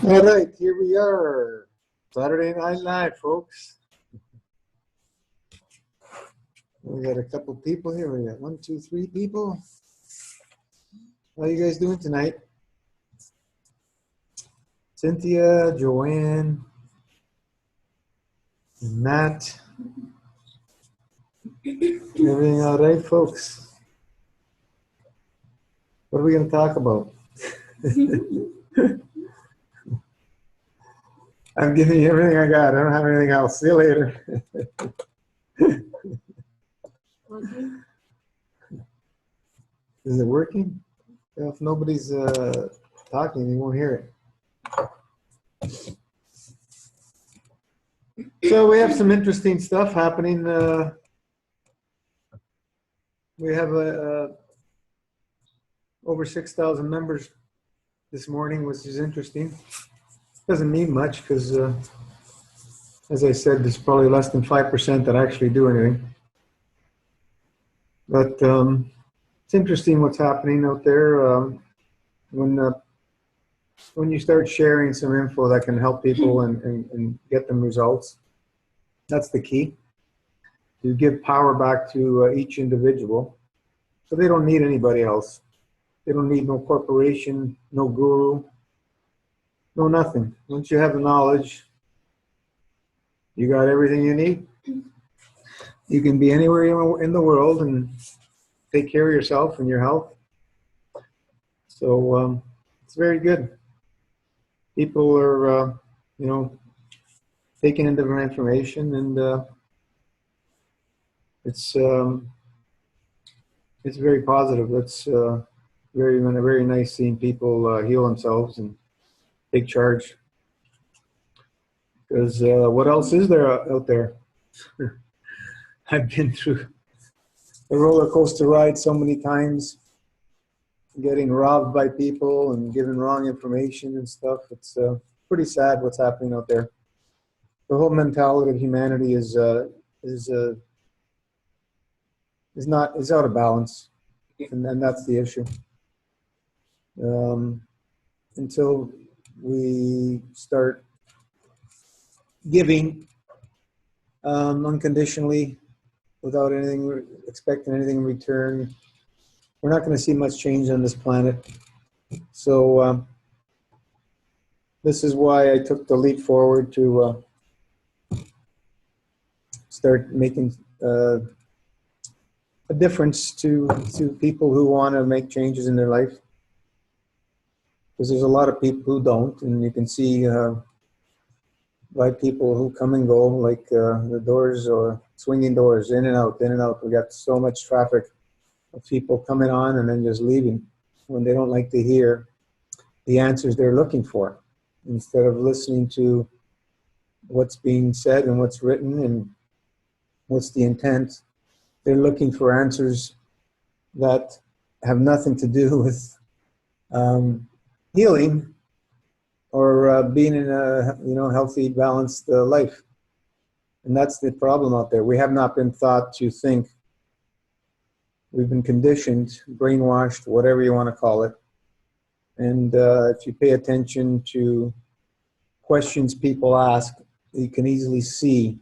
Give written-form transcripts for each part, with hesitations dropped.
All right, here we are. Saturday Night Live, folks. We got a couple people here. We got 1, 2, 3 people. How you guys doing tonight? Cynthia, Joanne, Matt. Everything all right, folks? What are we going to talk about? I'm giving you everything I got. I don't have anything else. See you later. Is it working? Well, if nobody's talking, you won't hear it. So we have some interesting stuff happening. We have over 6,000 members this morning, which is interesting. Doesn't mean much because, as I said, there's probably less than 5% that actually do anything. But it's interesting what's happening out there when you start sharing some info that can help people and get them results. That's the key. You give power back to each individual, so they don't need anybody else. They don't need no corporation, no guru, no nothing. Once you have the knowledge, you got everything you need. You can be anywhere in the world and take care of yourself and your health. So it's very good. People are, taking in different information, and it's very positive. It's very nice seeing people heal themselves and take charge. Because what else is there out there? I've been through the roller coaster ride so many times, getting robbed by people and given wrong information and stuff. It's pretty sad what's happening out there. The whole mentality of humanity is out of balance, and that's the issue. Until we start giving unconditionally, without expecting anything in return, we're not going to see much change on this planet. So this is why I took the leap forward to start making a difference to people who want to make changes in their life. Because there's a lot of people who don't, and you can see by people who come and go, like the doors or swinging doors, in and out, in and out. We got so much traffic of people coming on and then just leaving when they don't like to hear the answers they're looking for. Instead of listening to what's being said and what's written and what's the intent, they're looking for answers that have nothing to do with healing or being in a healthy, balanced life. And that's the problem out there. We have not been taught to think. We've been conditioned, brainwashed, whatever you want to call it. And if you pay attention to questions people ask, you can easily see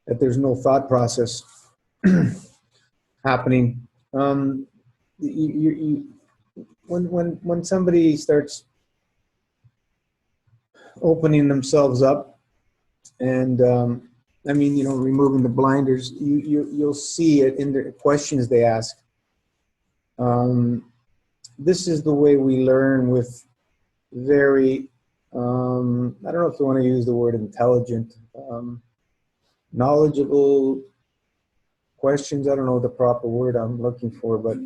that there's no thought process happening. When somebody starts opening themselves up and removing the blinders, you'll see it in the questions they ask. This is the way we learn, with very I don't know if you want to use the word intelligent, knowledgeable questions. I don't know the proper word I'm looking for, but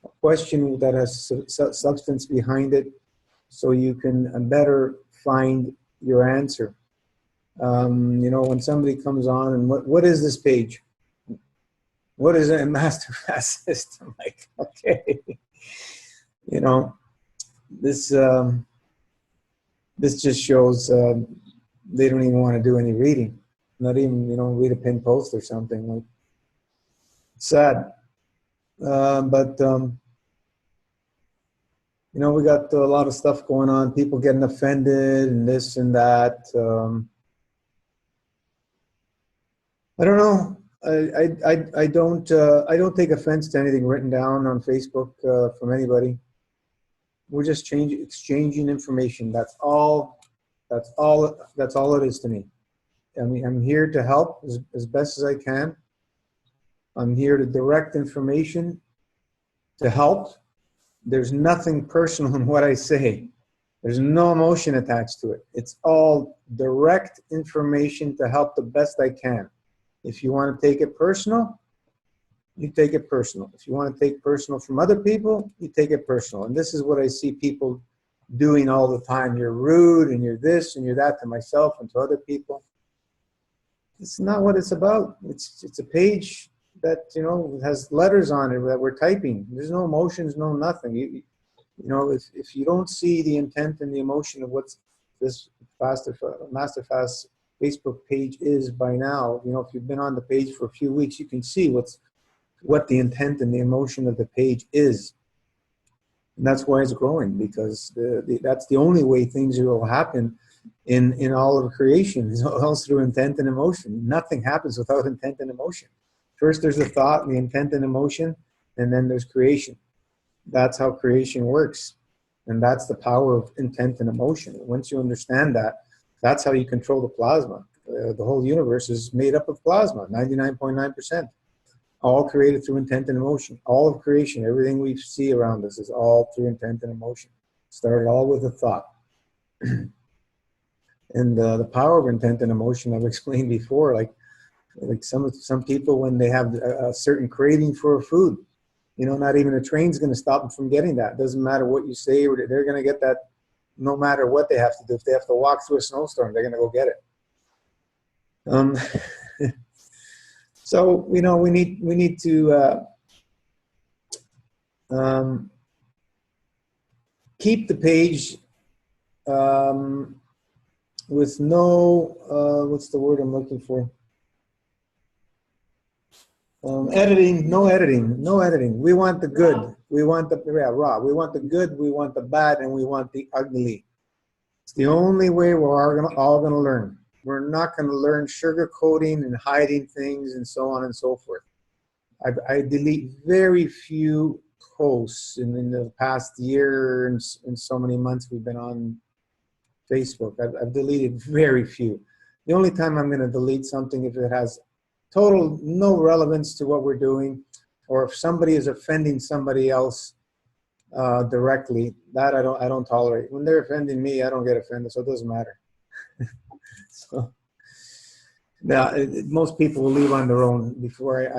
a question that has substance behind it, so you can better find your answer. When somebody comes on and what is this page? What is a master fast system? Like, okay, this just shows they don't even want to do any reading, not even read a pin post or something. Like, it's sad, but you know, we got a lot of stuff going on, people getting offended and this and that. I don't know. I don't take offense to anything written down on Facebook from anybody. We're just exchanging information. That's all. That's all. That's all it is to me. I mean, I'm here to help as best as I can. I'm here to direct information to help. There's nothing personal in what I say. There's no emotion attached to it. It's all direct information to help the best I can. If you want to take it personal, you take it personal. If you want to take personal from other people, you take it personal. And this is what I see people doing all the time. You're rude and you're this and you're that to myself and to other people. It's not what it's about. It's a page that, you know, has letters on it that we're typing. There's no emotions, no nothing. You know, if you don't see the intent and the emotion of what's this Masterfast Facebook page is by now, you know, if you've been on the page for a few weeks, you can see what the intent and the emotion of the page is. And that's why it's growing, because that's the only way things will happen in all of creation, is all through intent and emotion. Nothing happens without intent and emotion. First there's the thought and the intent and emotion, and then there's creation. That's how creation works. And that's the power of intent and emotion. Once you understand that, that's how you control the plasma. The whole universe is made up of plasma, 99.9%. All created through intent and emotion. All of creation, everything we see around us is all through intent and emotion. Started all with a thought. And the power of intent and emotion I've explained before, like some people, when they have a certain craving for a food, you know, not even a train's going to stop them from getting that. Doesn't matter what you say, or they're going to get that no matter what they have to do. If they have to walk through a snowstorm, they're going to go get it. So, you know, we need to keep the page with no, what's the word I'm looking for? Editing, no editing, no editing. We want the good. We want the raw. We want the good, we want the bad, and we want the ugly. It's the only way we're all gonna learn. We're not gonna learn sugarcoating and hiding things and so on and so forth. I delete very few posts in the past year and so many months we've been on Facebook. I've deleted very few. The only time I'm gonna delete something if it has total no relevance to what we're doing, or if somebody is offending somebody else directly, that I don't tolerate. When they're offending me, I don't get offended, so it doesn't matter. So now, most people will leave on their own before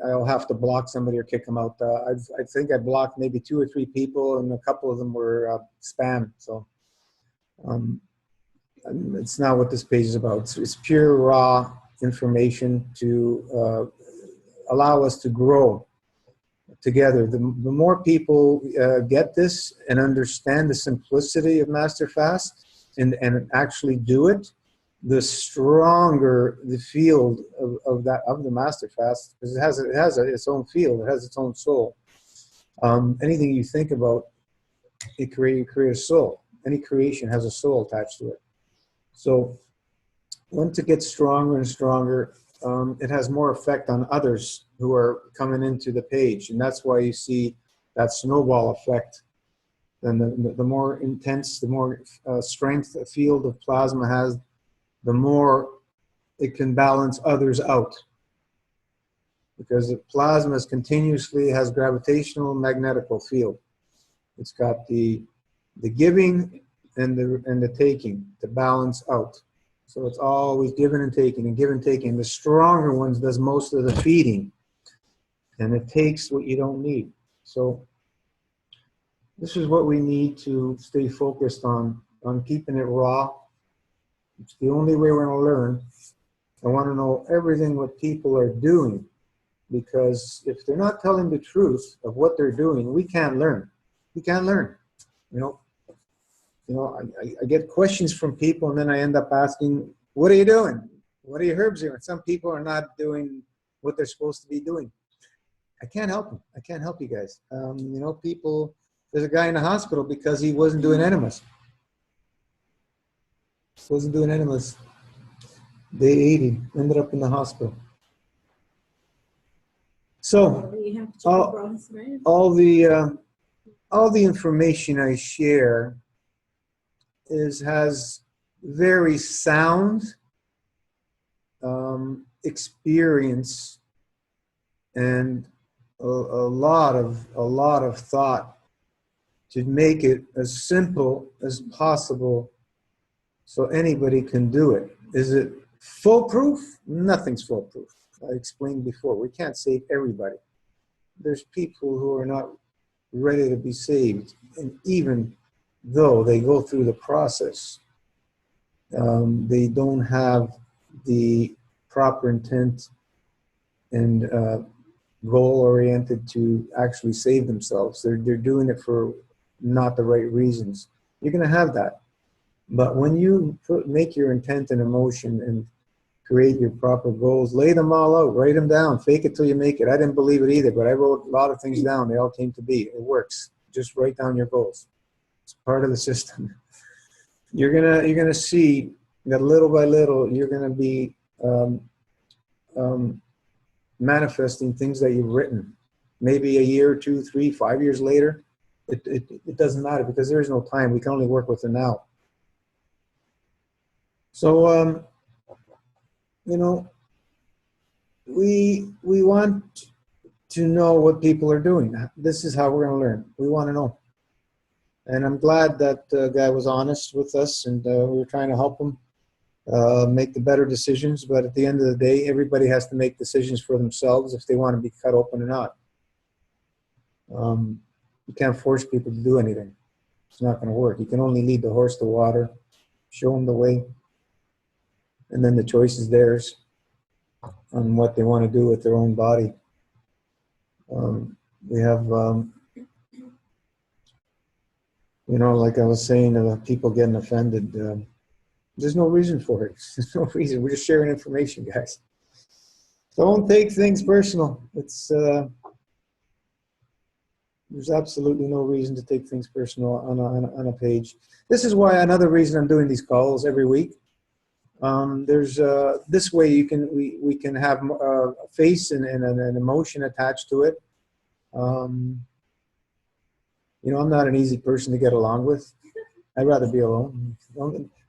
I'll have to block somebody or kick them out. I think I blocked maybe 2 or 3 people, and a couple of them were spam. So it's not what this page is about. It's pure raw information to allow us to grow together. The more people get this and understand the simplicity of Masterfast and actually do it, the stronger the field of the Masterfast, because it has its own field, it has its own soul. Anything you think about, you create a soul. Any creation has a soul attached to it. So once it gets stronger and stronger, it has more effect on others who are coming into the page. And that's why you see that snowball effect. And the more intense, the more strength a field of plasma has, the more it can balance others out. Because the plasma continuously has gravitational magnetical field. It's got the giving and the taking to balance out. So it's always giving and taking and giving and taking. The stronger ones does most of the feeding, and it takes what you don't need. So this is what we need to stay focused on keeping it raw. It's the only way we're going to learn. I want to know everything what people are doing, because if they're not telling the truth of what they're doing, we can't learn. We can't learn. I get questions from people, and then I end up asking, what are you doing? What are your herbs doing? Some people are not doing what they're supposed to be doing. I can't help them. I can't help you guys. People There's a guy in the hospital because he wasn't doing enemas. Wasn't doing enemas. Day 80, ended up in the hospital. So all the information I share has very sound experience and a lot of thought to make it as simple as possible so anybody can do it. Is it foolproof? Nothing's foolproof. I explained before, we can't save everybody. There's people who are not ready to be saved, and even though they go through the process, they don't have the proper intent and goal-oriented to actually save themselves. They're doing it for not the right reasons. You're going to have that. But when you make your intent and emotion and create your proper goals, lay them all out, write them down, fake it till you make it. I didn't believe it either, but I wrote a lot of things down. They all came to be. It works. Just write down your goals. It's part of the system. You're gonna see that little by little, you're gonna be manifesting things that you've written. Maybe a year, 2, 3, 5 years later, it doesn't matter because there is no time. We can only work with the now. So, you know, we want to know what people are doing. This is how we're going to learn. We want to know. And I'm glad that guy was honest with us, and we were trying to help him make the better decisions. But at the end of the day, everybody has to make decisions for themselves if they want to be cut open or not. You can't force people to do anything. It's not going to work. You can only lead the horse to water, show them the way, and then the choice is theirs on what they want to do with their own body. We have, you know, like I was saying, people getting offended. There's no reason for it. There's no reason. We're just sharing information, guys. Don't take things personal. It's there's absolutely no reason to take things personal on a page. This is why another reason I'm doing these calls every week. There's this way we can have a face and an emotion attached to it. You know, I'm not an easy person to get along with. I'd rather be alone.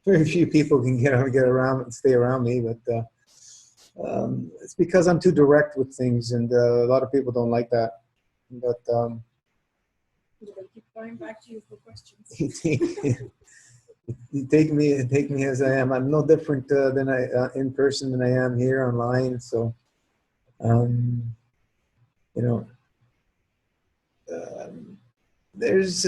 Very few people can get around and stay around me, but it's because I'm too direct with things, and a lot of people don't like that. But they keep going back to you for questions. You take me as I am. I'm no different than in person than I am here online. So, you know, there's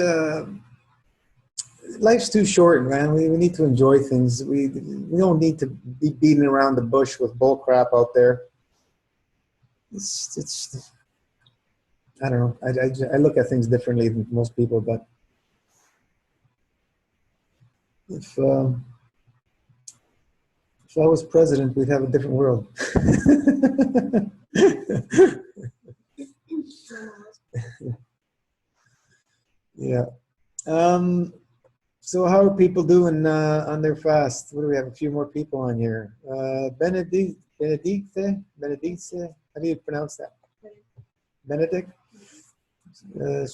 life's too short, man. We need to enjoy things. We don't need to be beating around the bush with bull crap out there. It's I don't know. I look at things differently than most people, but if I was president, we'd have a different world. Yeah. So how are people doing on their fast? What do we have? A few more people on here. Benedict. How do you pronounce that? Benedict.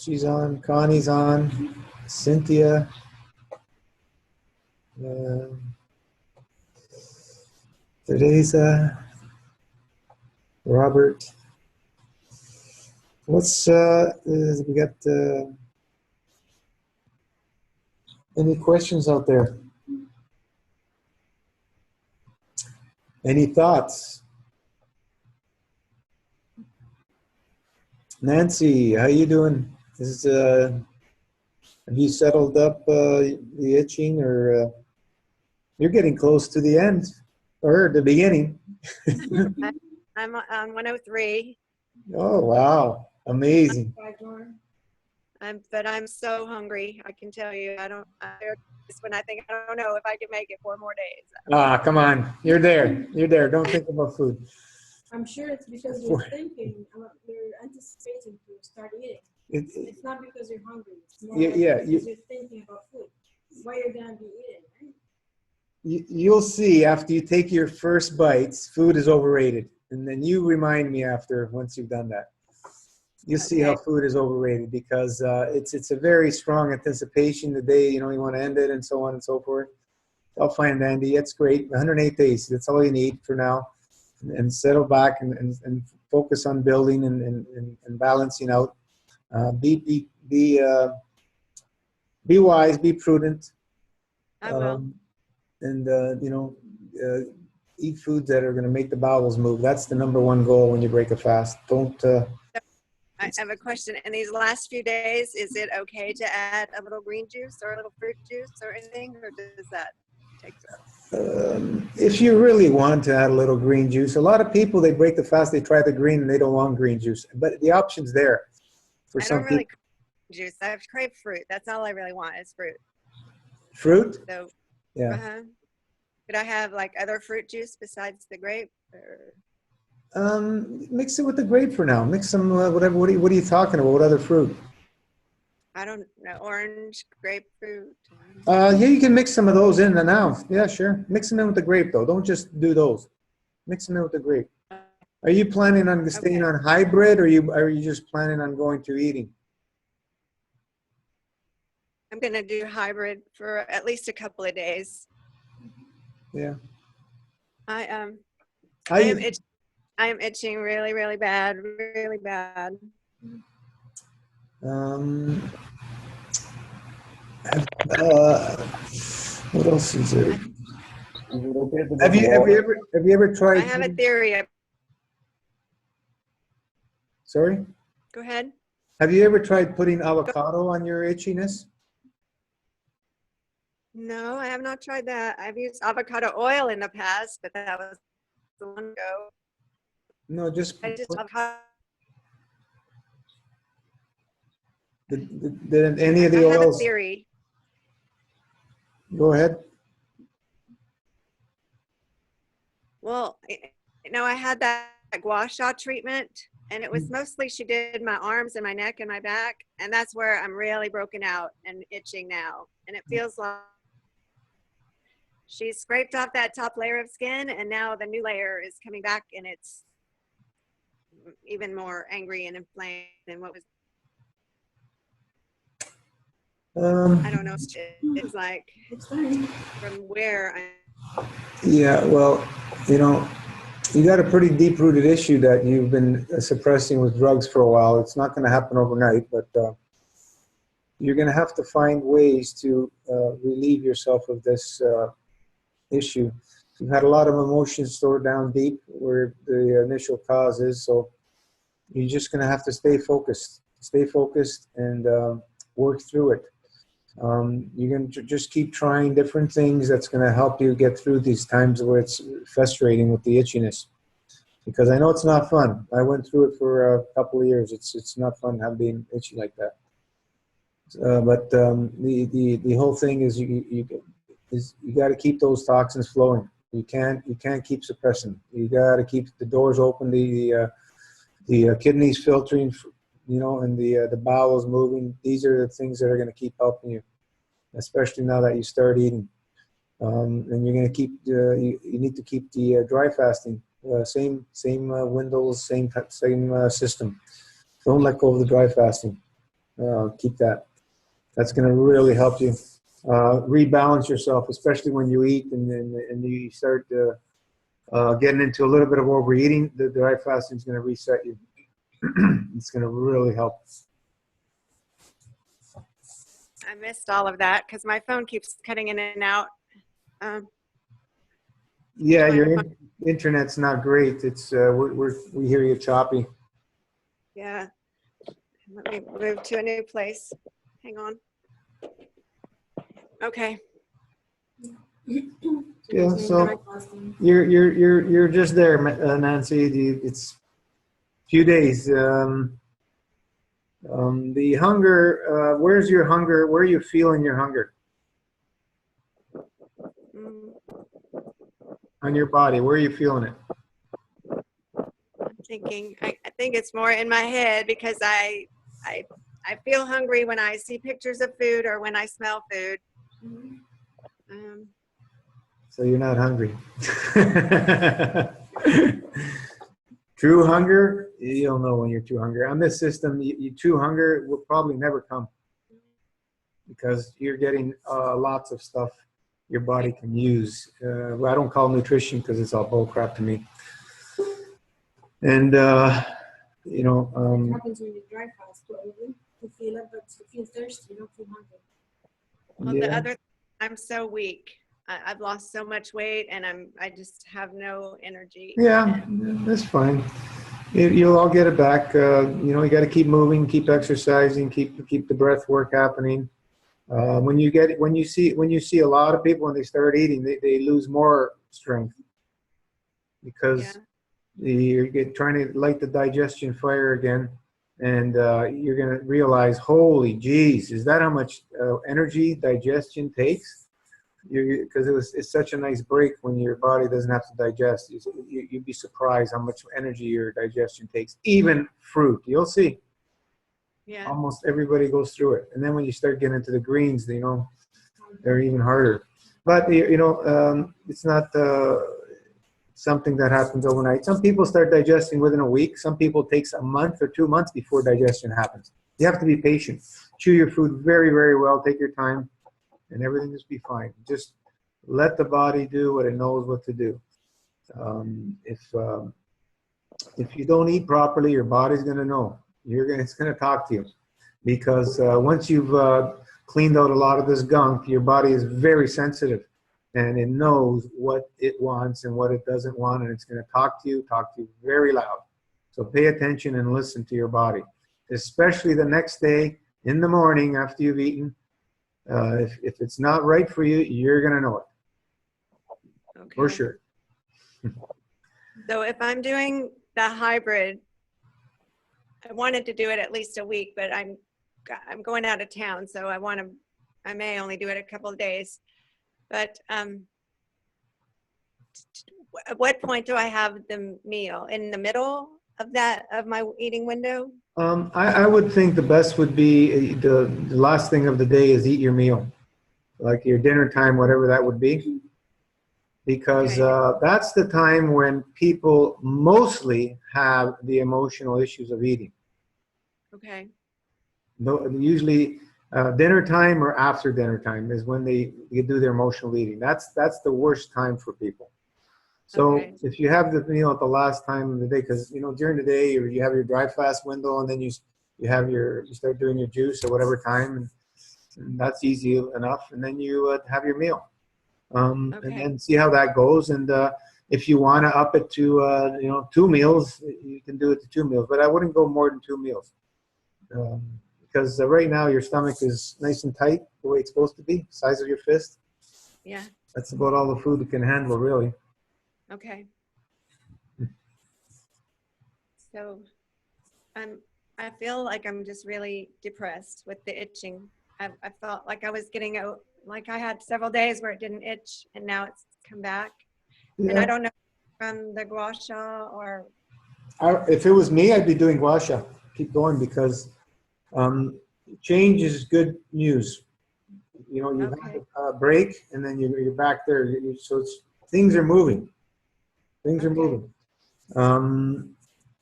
She's on. Connie's on. Cynthia. Teresa. Robert. What's we got? Any questions out there? Any thoughts? Nancy, how you doing? Have you settled up the itching, or you're getting close to the end or the beginning? I'm on 103. Oh wow, amazing! But I'm so hungry. I can tell you. When I think I don't know if I can make it 4 more days. Ah, come on, you're there. You're there. Don't think about food. I'm sure it's because you're thinking, you're anticipating to start eating. It's not because you're hungry. It's more Yeah, like yeah, because you're thinking about food. What you're gonna be eating, right? you'll see after you take your first bites, food is overrated. And then you remind me after, once you've done that. You'll see how Okay. food is overrated because it's a very strong anticipation the day, you want to end it and so on and so forth. I'll find Andy. It's great. 108 days. That's all you need for now. And settle back and focus on building and balancing out. Be wise, be prudent. I will. And eat foods that are going to make the bowels move. That's the number one goal when you break a fast. Don't. I have a question. In these last few days, is it okay to add a little green juice or a little fruit juice or anything, or does that take? If you really want to add a little green juice, a lot of people, they break the fast, they try the green and they don't want green juice. But the option's there for I some don't really people. crave juice. I crave fruit. That's all I really want is fruit. Fruit? So, Yeah. could I have like other fruit juice besides the grape? Or? Mix it with the grape for now. Mix some whatever. What are you talking about? What other fruit? I don't know. Orange, grapefruit. Yeah, you can mix some of those in now. Yeah, sure. Mix them in with the grape though. Don't just do those. Mix them in with the grape. Are you planning on staying on hybrid, or are you just planning on going to eating? I'm gonna do hybrid for at least a couple of days. Yeah. I How you? I am itching really, really bad, really bad. What else is there? Have you ever I tried? have a theory. Sorry. Go ahead. Have you ever tried putting avocado on your itchiness? No, I have not tried that. I've used avocado oil in the past, but that was a long ago. No, just I just avocado. did any of I the have a oils? theory. Go ahead. Well, I had that gua sha treatment, and it was mostly she did my arms and my neck and my back, and that's where I'm really broken out and itching now. And it feels like she scraped off that top layer of skin, and now the new layer is coming back, and it's even more angry and inflamed than what was. I don't know. It's like from where I. Yeah, well, you got a pretty deep-rooted issue that you've been suppressing with drugs for a while. It's not going to happen overnight, but you're going to have to find ways to relieve yourself of this issue. You've had a lot of emotions stored down deep where the initial cause is, so you're just going to have to stay focused and work through it. You're going to just keep trying different things that's going to help you get through these times where it's frustrating with the itchiness. Because I know it's not fun. I went through it for a couple of years. It's not fun being itchy like that. But the whole thing is you got to keep those toxins flowing. You can't keep suppressing. You got to keep the doors open, the kidneys filtering, and the bowels moving. These are the things that are going to keep helping you, especially now that you start eating. And you're going to keep. You need to keep the dry fasting. Same windows, same system. Don't let go of the dry fasting. Keep that. That's going to really help you rebalance yourself, especially when you eat and you start getting into a little bit of overeating. The dry fasting is going to reset you. It's going to really help. I missed all of that because my phone keeps cutting in and out. Yeah, your internet's not great. It's we hear you choppy. Yeah. Let me move to a new place. Hang on. Okay. Yeah, so you're just there, Nancy. It's a few days. The hunger. Where's your hunger? Where are you feeling your hunger? On your body. Where are you feeling it? I'm thinking. I think it's more in my head because I I feel hungry when I see pictures of food or when I smell food. So you're not hungry. True hunger, you don't know when you're too hungry. On this system, true hunger will probably never come because you're getting lots of stuff your body can use. Well, I don't call nutrition because it's all bull crap to me. And, you know. What happens when you dry fast? You feel it, but you feel thirsty, you don't feel hungry. Well, Yeah. the other, I'm so weak. I've lost so much weight, and I just have no energy. Yeah, that's fine. You'll all get it back. You know, you got to keep moving, keep exercising, keep the breath work happening. When you see a lot of people when they start eating, they lose more strength because you're trying to light the digestion fire again, and you're gonna realize, holy geez, is that how much energy digestion takes? Because it's such a nice break when your body doesn't have to digest. You'd be surprised how much energy your digestion takes. Even fruit, you'll see. Yeah. Almost everybody goes through it, and then when you start getting into the greens, you know, they're even harder. But you know, it's not something that happens overnight. Some people start digesting within a week. Some people it takes a month or 2 months before digestion happens. You have to be patient. Chew your food very, very well. Take your time. And everything just be fine. Just let the body do what it knows what to do. If you don't eat properly, your body's going to know. It's going to talk to you, because once you've cleaned out a lot of this gunk, your body is very sensitive, and it knows what it wants and what it doesn't want, and it's going to talk to you very loud. So pay attention and listen to your body, especially the next day in the morning after you've eaten. If it's not right for you, you're going to know it. Okay. For sure. So if I'm doing the hybrid, I wanted to do it at least a week, but I'm going out of town, so I may only do it a couple of days. But at what point do I have the meal? In the middle of my eating window? I would think the best would be the last thing of the day is eat your meal, like your dinner time, whatever that would be, because that's the time when people mostly have the emotional issues of eating. Okay. No, usually dinner time or after dinner time is when they do their emotional eating. That's the worst time for people. So if you have the meal at the last time of the day, because you know during the day you have your dry fast window, and then you start doing your juice or whatever time, and that's easy enough, and then you have your meal, and then see how that goes. And if you want to up it to 2 meals, you can do it to 2 meals, but I wouldn't go more than 2 meals, because right now your stomach is nice and tight the way it's supposed to be, size of your fist. Yeah. That's about all the food it can handle, really. Okay. So I feel like I'm just really depressed with the itching. I felt like I was getting out, like I had several days where it didn't itch, and now it's come back. Yeah. And I don't know from the gua sha or. If it was me, I'd be doing gua sha. Keep going, because change is good news. You know, you have a break, and then you're back there. So things are moving. Things are moving.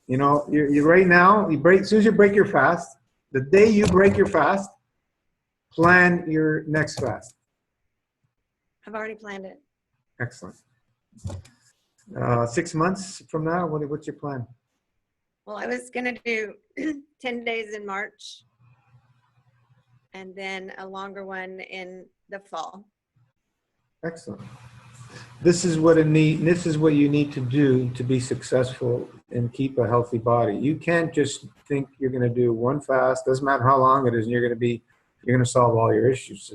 You know, you right now, as soon as you break your fast, the day you break your fast, plan your next fast. I've already planned it. Excellent. 6 months from now, what's your plan? Well, I was going to do 10 days in March, and then a longer one in the fall. Excellent. This is what you need to do to be successful and keep a healthy body. You can't just think you're going to do one fast. Doesn't matter how long it is, and you're going to solve all your issues.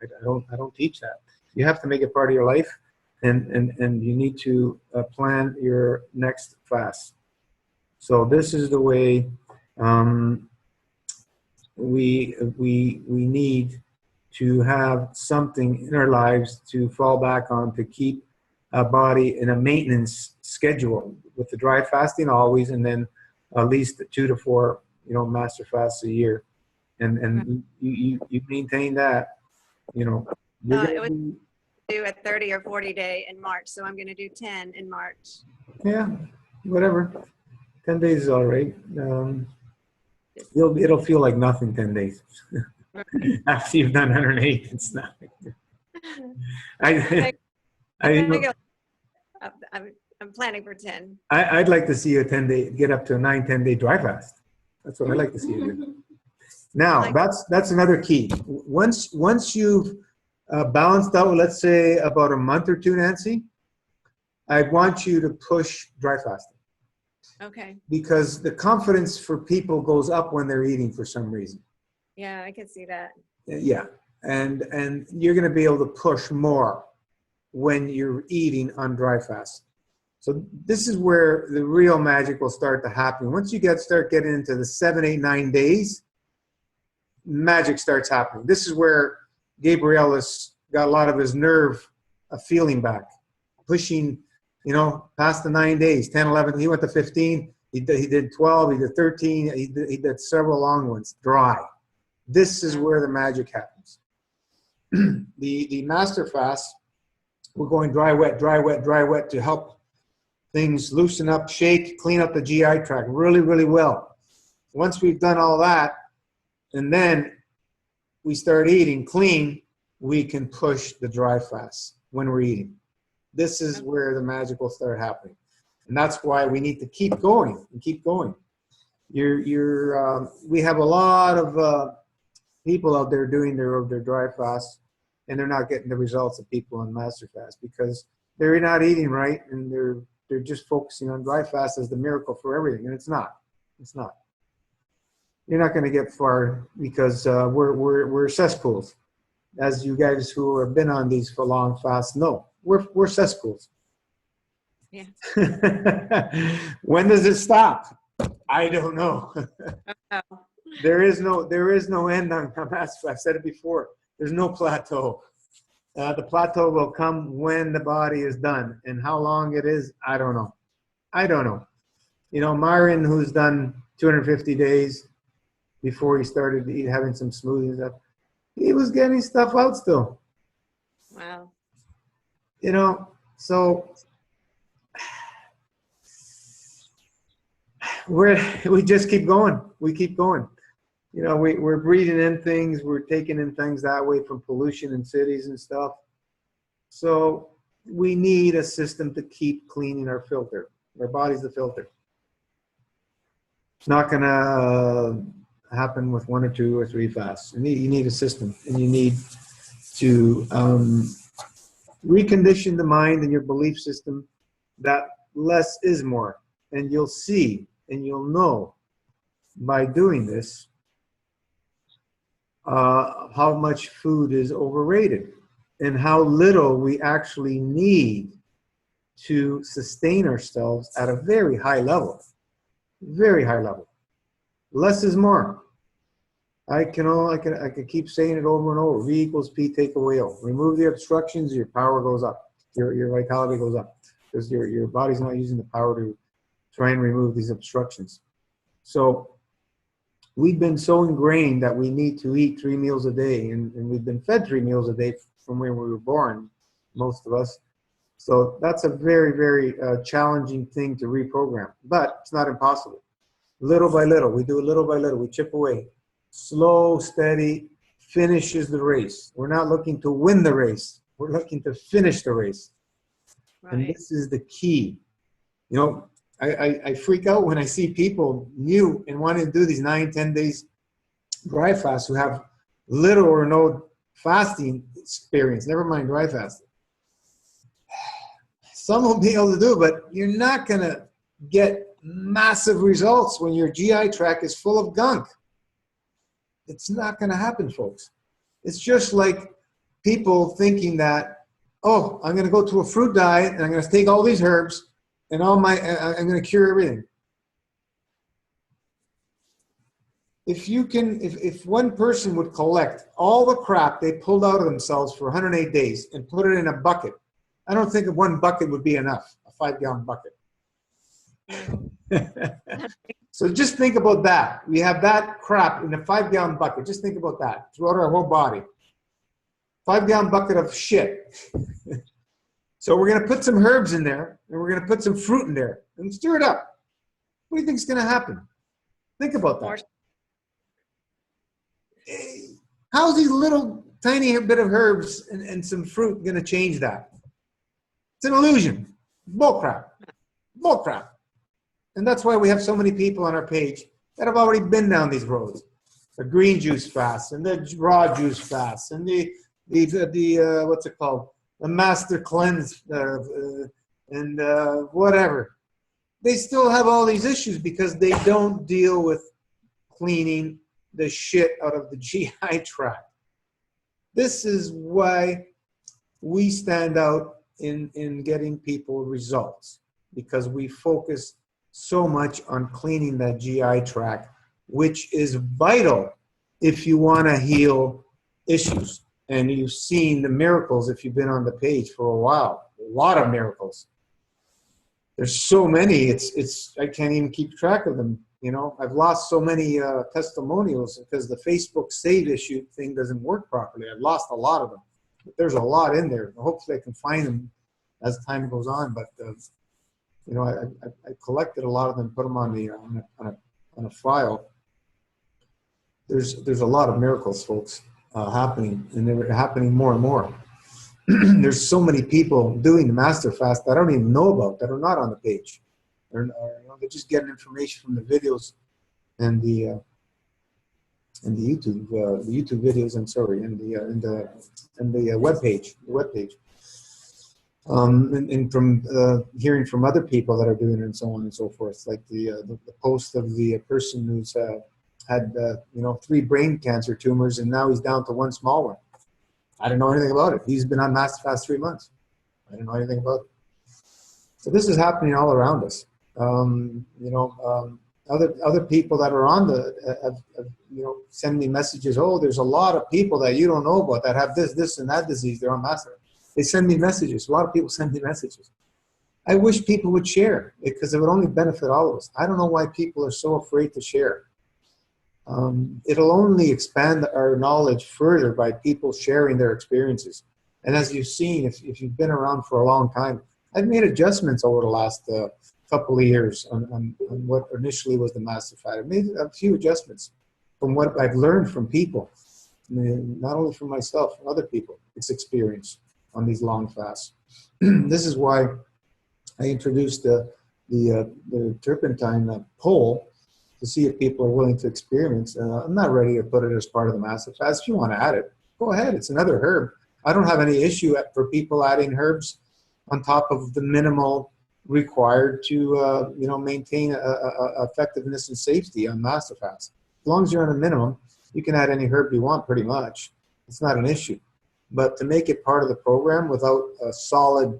I don't teach that. You have to make it part of your life, and you need to plan your next fast. So this is the way we need to have something in our lives to fall back on to keep a body in a maintenance schedule, with the dry fasting always, and then at least 2 to 4 master fasts a year. and you maintain that, you know, you're It gonna was be, do a 30 or 40 day in March, so I'm going to do 10 in March. yeah, whatever. 10 days is all right. Just- It'll feel like nothing 10 days. After you've done 108, it's nothing. I, I'm, I, gonna go, I'm planning for 10. I'd like to see you a 10-day, get up to a 9-10 day dry fast. That's what I'd like to see you do. Now, that's another key. Once you've balanced out, let's say about a month or two, Nancy, I want you to push dry fasting. Okay. Because the confidence for people goes up when they're eating for some reason. Yeah, I can see that. Yeah, and you're going to be able to push more when you're eating on dry fast. So this is where the real magic will start to happen. Once you start getting into the 7, 8, 9 days, magic starts happening. This is where Gabriel has got a lot of his nerve feeling back, pushing, you know, past the 9 days, 10, 11. He went to 15. He did 12. He did 13. He did several long ones, dry. This is where the magic happens. The master fast, we're going dry, wet, dry, wet, dry, wet to help things loosen up, shake, clean up the GI tract really, really well. Once we've done all that, and then we start eating clean, we can push the dry fast when we're eating. This is where the magic will start happening. And that's why we need to keep going and keep going. We have a lot of people out there doing their dry fast, and they're not getting the results of people on master fast because they're not eating right, and they're just focusing on dry fast as the miracle for everything, and it's not. It's not. You're not going to get far because we're cesspools. As you guys who have been on these for long fasts know, we're cesspools. Yeah. When does it stop? I don't know. Oh. There is no end on master. I've said it before. There's no plateau. The plateau will come when the body is done, and how long it is, I don't know. I don't know. You know, Myron, who's done 250 days before he started having some smoothies up, he was getting stuff out still. Wow. You know, so we just keep going. We keep going. You know, we're breathing in things. We're taking in things that way from pollution in cities and stuff. So we need a system to keep cleaning our filter. Our body's the filter. It's not going to happen with 1 or 2 or 3 fasts. You need a system, and you need to recondition the mind and your belief system that less is more. And you'll see and you'll know by doing this how much food is overrated and how little we actually need to sustain ourselves at a very high level. Very high level. Less is more. I could keep saying it over and over. V equals P take away O. Remove the obstructions, your power goes up. Your vitality goes up. Because your body's not using the power to try and remove these obstructions. So we've been so ingrained that we need to eat 3 meals a day, and we've been fed 3 meals a day from when we were born, most of us. So that's a very, very challenging thing to reprogram, but it's not impossible. Little by little, we do it little by little, we chip away. Slow, steady, finishes the race. We're not looking to win the race. We're looking to finish the race. Right. And this is the key. You know, I freak out when I see people new and wanting to do these 9-10 days dry fast who have little or no fasting experience, never mind dry fasting. Some will be able to do it, but you're not going to get massive results when your GI tract is full of gunk. It's not going to happen, folks. It's just like people thinking that, oh, I'm going to go to a fruit diet and I'm going to take all these herbs and I'm going to cure everything. If one person would collect all the crap they pulled out of themselves for 108 days and put it in a bucket, I don't think 1 bucket would be enough, a 5-gallon bucket. So just think about that. We have that crap in a 5-gallon bucket. Just think about that throughout our whole body. 5-gallon bucket of shit. So we're going to put some herbs in there, and we're going to put some fruit in there, and stir it up. What do you think is going to happen? Think about that. How's these little tiny bit of herbs and some fruit going to change that? It's an illusion. Bull crap. Bull crap. And that's why we have so many people on our page that have already been down these roads. The green juice fast, and the raw juice fast, and the what's it called? The master cleanse, and whatever. They still have all these issues because they don't deal with cleaning the shit out of the GI tract. This is why we stand out in getting people results, because we focus so much on cleaning that GI tract, which is vital if you want to heal issues. And you've seen the miracles if you've been on the page for a while. A lot of miracles. There's so many, I can't even keep track of them. You know, I've lost so many testimonials because the Facebook save issue thing doesn't work properly. I've lost a lot of them. But there's a lot in there. Hopefully I can find them as time goes on. But, you know, I collected a lot of them, put them on a file. There's a lot of miracles, folks, happening, and they're happening more and more. There's so many people doing the master fast that I don't even know about, that are not on the page. They're just getting information from the videos and the YouTube videos. I'm sorry, and the web page, and from hearing from other people that are doing it and so on and so forth, like the post of the person who's had 3 brain cancer tumors, and now he's down to 1 small one. I didn't know anything about it. He's been on Master Fast 3 months. I didn't know anything about it. So this is happening all around us. Other people that are on have send me messages. Oh, there's a lot of people that you don't know about that have this, and that disease. They're on Master. They send me messages. A lot of people send me messages. I wish people would share, because it would only benefit all of us. I don't know why people are so afraid to share. It'll only expand our knowledge further by people sharing their experiences. And as you've seen, if you've been around for a long time, I've made adjustments over the last couple of years on what initially was the Master Fat. I've made a few adjustments from what I've learned from people, not only from myself, from other people. It's experience on these long fasts. This is why I introduced the turpentine poll, to see if people are willing to experiment. I'm not ready to put it as part of the Master Fast. If you want to add it, go ahead. It's another herb. I don't have any issue for people adding herbs on top of the minimal required to maintain effectiveness and safety on Master Fast. As long as you're on a minimum, you can add any herb you want pretty much. It's not an issue. But to make it part of the program without a solid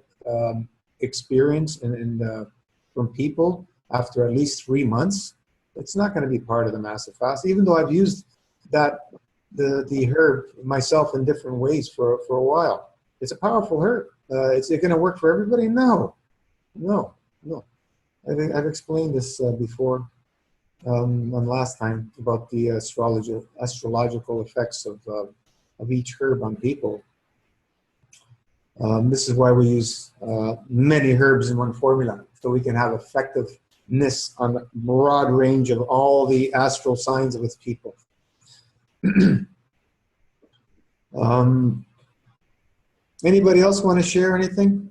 experience and from people after at least 3 months, it's not going to be part of the Master Fast, even though I've used the herb myself in different ways for a while. It's a powerful herb. Is it going to work for everybody? No. I've explained this before one last time about the astrological effects of each herb on people. This is why we use many herbs in one formula, so we can have effectiveness on a broad range of all the astral signs of its people. Anybody else want to share anything?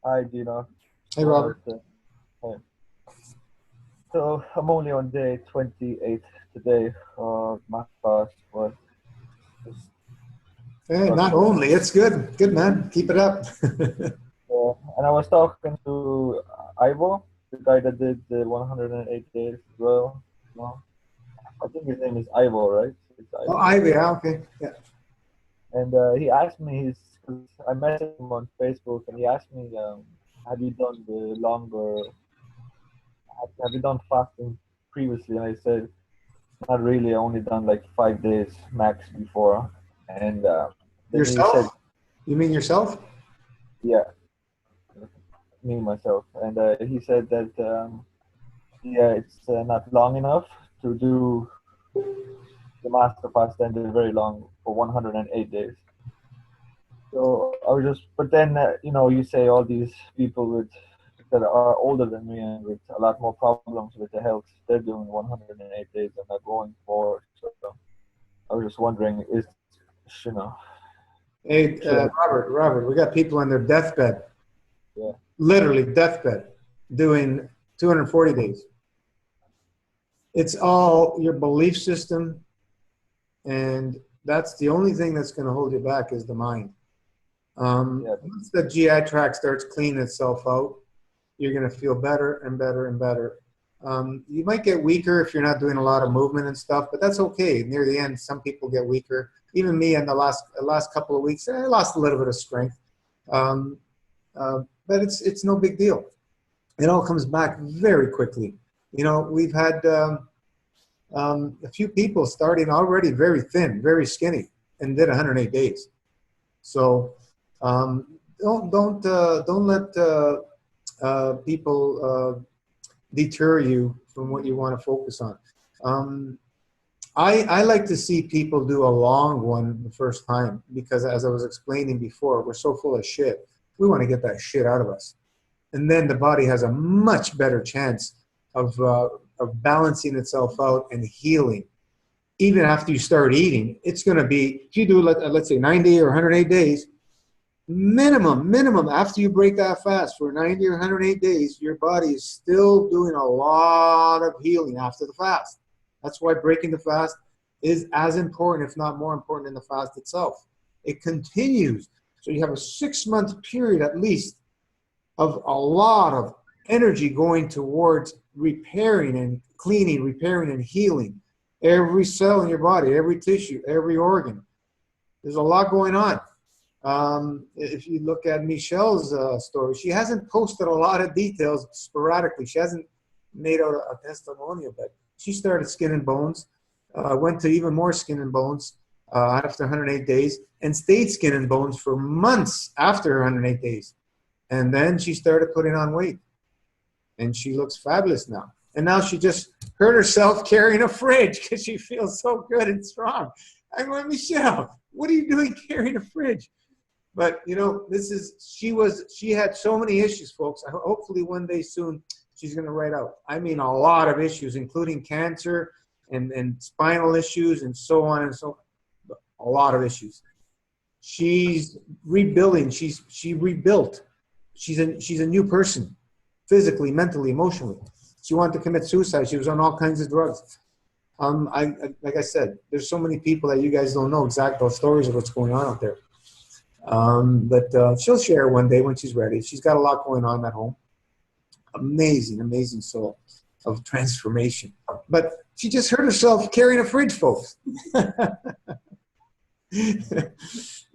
Hi, Dino. Hey, Robert. Hi. So I'm only on day 28 today. My fast was just, Hey, not only. It's good. Good, man. Keep it up. and I was talking to Ivo, the guy that did the 108 days as well. No, I think his name is Ivo, right? It's Ivo. Oh, Ivy. Yeah, okay. Yeah. And he asked me, I messaged him on Facebook, and he asked me, have you done the longer, have you done fasting previously? And I said, not really. I only done like 5 days max before. And Then he said, Yourself? You mean yourself? yeah, me myself, and he said that yeah, it's not long enough to do the master fast ended very long for 108 days. So I was just, but then you know, you say all these people with that are older than me and with a lot more problems with the health, they're doing 108 days and not going forward. So I was just wondering, is you know, Hey, should Robert, we got people on their deathbed, yeah, literally deathbed, doing 240 days. It's all your belief system, and that's the only thing that's going to hold you back is the mind. yeah, Once the GI tract starts cleaning itself out, you're going to feel better and better and better. You might get weaker if you're not doing a lot of movement and stuff, but that's okay. Near the end, some people get weaker. Even me in the last couple of weeks, I lost a little bit of strength. Um, but it's no big deal. It all comes back very quickly. You know, we've had a few people starting already very thin, very skinny, and did 108 days. So don't let people deter you from what you want to focus on. I like to see people do a long one the first time because, as I was explaining before, we're so full of shit. We want to get that shit out of us. And then the body has a much better chance of balancing itself out and healing. Even after you start eating, it's going to be, if you do, let's say 90 or 108 days, minimum, after you break that fast for 90 or 108 days, your body is still doing a lot of healing after the fast. That's why breaking the fast is as important, if not more important, than the fast itself. It continues. So you have a 6-month period at least of a lot of energy going towards repairing and cleaning, repairing and healing every cell in your body, every tissue, every organ. There's a lot going on. If you look at Michelle's story, she hasn't posted a lot of details sporadically. She hasn't made out a testimonial, but she started Skin and Bones, went to even more Skin and Bones after 108 days, and stayed Skin and Bones for months after 108 days. And then she started putting on weight, and she looks fabulous now. And now she just hurt herself carrying a fridge because she feels so good and strong. I'm going, Michelle, what are you doing carrying a fridge? But, you know, she had so many issues, folks. Hopefully one day soon she's going to write out. I mean, a lot of issues, including cancer and spinal issues and so on and so on. A lot of issues. She's rebuilding. She rebuilt. She's a new person, physically, mentally, emotionally. She wanted to commit suicide. She was on all kinds of drugs. Like I said, there's so many people that you guys don't know exactly the stories of what's going on out there. But she'll share one day when she's ready. She's got a lot going on at home. Amazing soul of transformation. But she just hurt herself carrying a fridge, folks.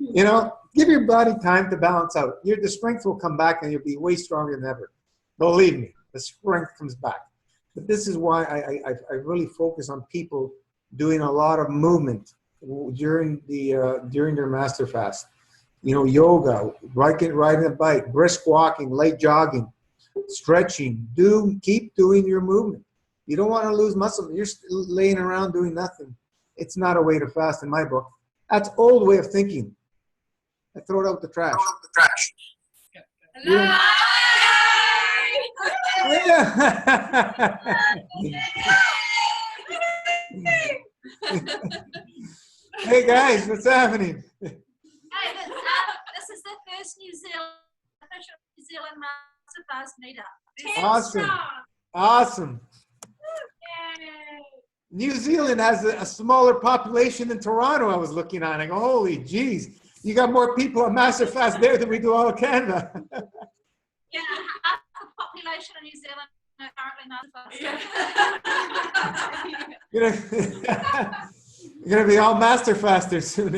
You know, give your body time to balance out. The strength will come back and you'll be way stronger than ever. Believe me, the strength comes back. But this is why I really focus on people doing a lot of movement during their master fast. You know, yoga, riding a bike, brisk walking, light jogging, stretching. Keep doing your movement. You don't want to lose muscle. You're laying around doing nothing. It's not a way to fast in my book. That's old way of thinking. I throw it out the trash. Yeah. Hey guys, what's happening? Hey, this is the first official New Zealand Master Fast meetup. Awesome. Yay. New Zealand has a smaller population than Toronto. I was looking on. I go, holy jeez, you got more people on Master Fast there than we do all of Canada. Yeah, half the population of New Zealand are currently Master Fast. You're gonna be all Master Fasters soon.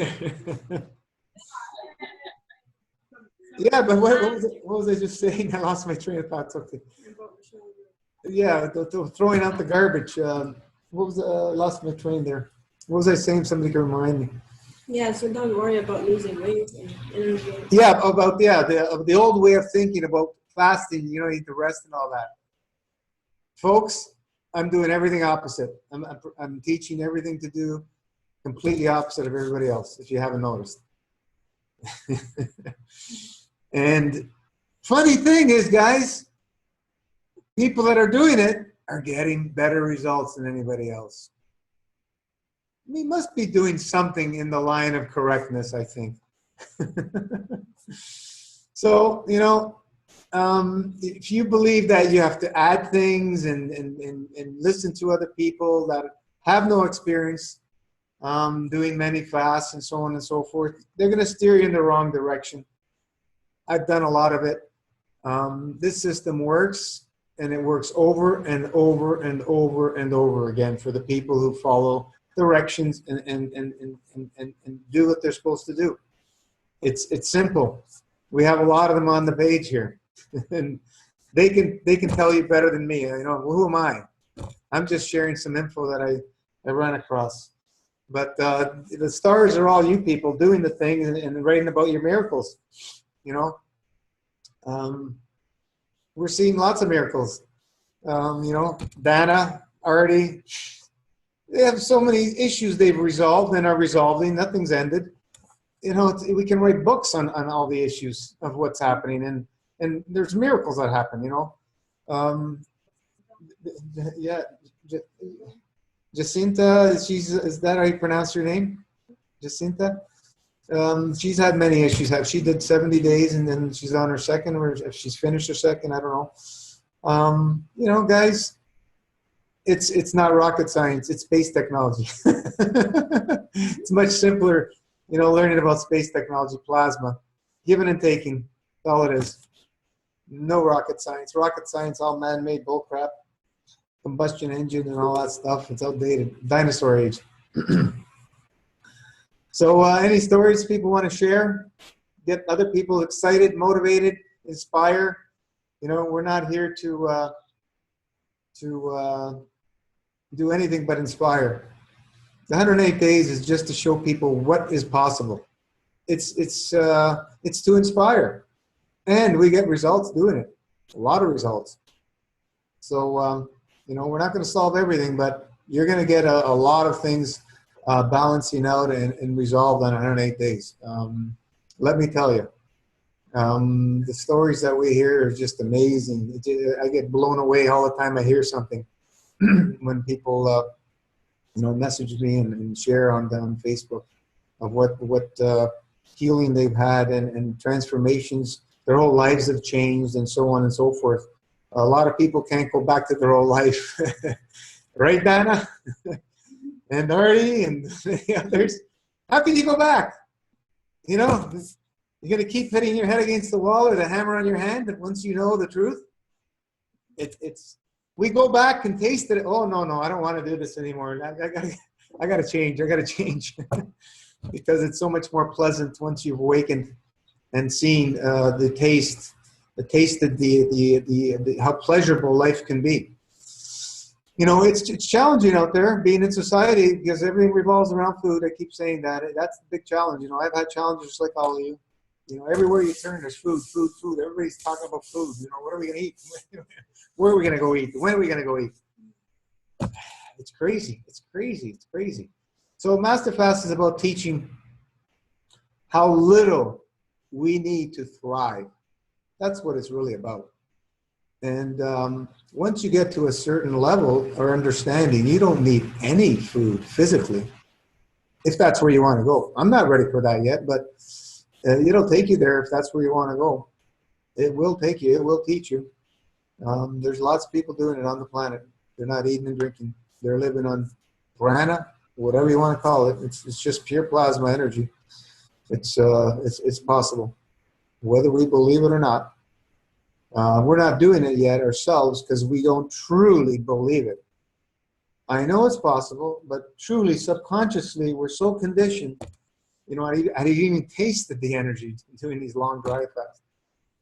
Yeah, but what was I just saying? I lost my train of thought. Something. Yeah, throwing out the garbage. What was I lost my train there? What was I saying? Somebody can remind me. Yeah, so don't worry about losing weight and energy. Yeah, about the old way of thinking about fasting. You don't eat the rest and all that, folks. I'm doing everything opposite. I'm teaching everything to do completely opposite of everybody else. If you haven't noticed, and funny thing is, guys, people that are doing it are getting better results than anybody else. We must be doing something in the line of correctness, I think. So, you know, if you believe that you have to add things and listen to other people that have no experience doing many fasts and so on and so forth, they're going to steer you in the wrong direction. I've done a lot of it. This system works, and it works over and over and over and over again for the people who follow directions and do what they're supposed to do. It's simple. We have a lot of them on the page here, and they can tell you better than me. You know, who am I? I'm just sharing some info that I ran across. But the stars are all you people doing the thing and writing about your miracles. You know, we're seeing lots of miracles. You know, Dana, Artie, they have so many issues they've resolved and are resolving. Nothing's ended. You know, we can write books on all the issues of what's happening, and there's miracles that happen. You know, yeah, Jacinta. Is that how you pronounce your name, Jacinta? She's had many issues. She did 70 days, and then she's on her second, or if she's finished her second, I don't know. You know, guys, it's not rocket science. It's space technology. It's much simpler. You know, learning about space technology, plasma, giving and taking, that's all it is. No rocket science. Rocket science, all man-made bullcrap, combustion engine and all that stuff. It's outdated. Dinosaur age. So any stories people want to share? Get other people excited, motivated, inspire. You know, we're not here to do anything but inspire. The 108 days is just to show people what is possible. It's to inspire, and we get results doing it. A lot of results. So you know, we're not going to solve everything, but you're going to get a lot of things balancing out and resolved on 108 days. Let me tell you, the stories that we hear are just amazing. I get blown away all the time I hear something when people you know, message me and share on Facebook of what healing they've had and transformations. Their whole lives have changed and so on and so forth. A lot of people can't go back to their old life. Right, Dana? And Artie and the others. How can you go back? You know, you're going to keep hitting your head against the wall or the hammer on your hand once you know the truth? We go back and taste it. Oh, no, I don't want to do this anymore. I got to change. I got to change. Because it's so much more pleasant once you've awakened and seen the taste of how pleasurable life can be. You know, it's challenging out there being in society because everything revolves around food. I keep saying that. That's the big challenge. You know, I've had challenges just like all of you. You know, everywhere you turn, there's food. Everybody's talking about food. You know, what are we going to eat? Where are we going to go eat? When are we going to go eat? It's crazy. It's crazy. So Master Fast is about teaching how little we need to thrive. That's what it's really about. And once you get to a certain level or understanding, you don't need any food physically, if that's where you want to go. I'm not ready for that yet, but it'll take you there if that's where you want to go. It will take you. It will teach you. There's lots of people doing it on the planet. They're not eating and drinking. They're living on prana, whatever you want to call it. It's just pure plasma energy. It's possible, whether we believe it or not. We're not doing it yet ourselves because we don't truly believe it. I know it's possible, but truly, subconsciously, we're so conditioned. You know, I even tasted the energy doing these long dry fasts.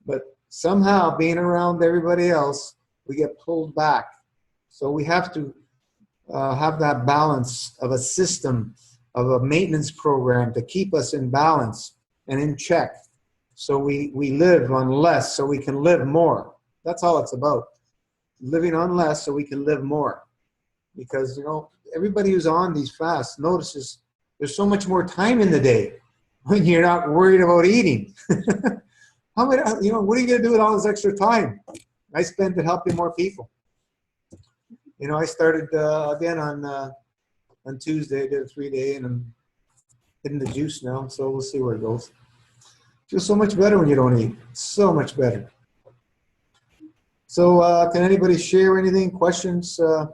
But somehow, being around everybody else, we get pulled back. So we have to have that balance of a system of a maintenance program to keep us in balance and in check. So we live on less so we can live more. That's all it's about. Living on less so we can live more. Because, you know, everybody who's on these fasts notices there's so much more time in the day when you're not worried about eating. How many, you know, what are you going to do with all this extra time? I spend it helping more people. You know, I started again on Tuesday. I did a 3-day, and I'm hitting the juice now, so we'll see where it goes. Feels so much better when you don't eat. So much better. So can anybody share anything? Questions? Hi.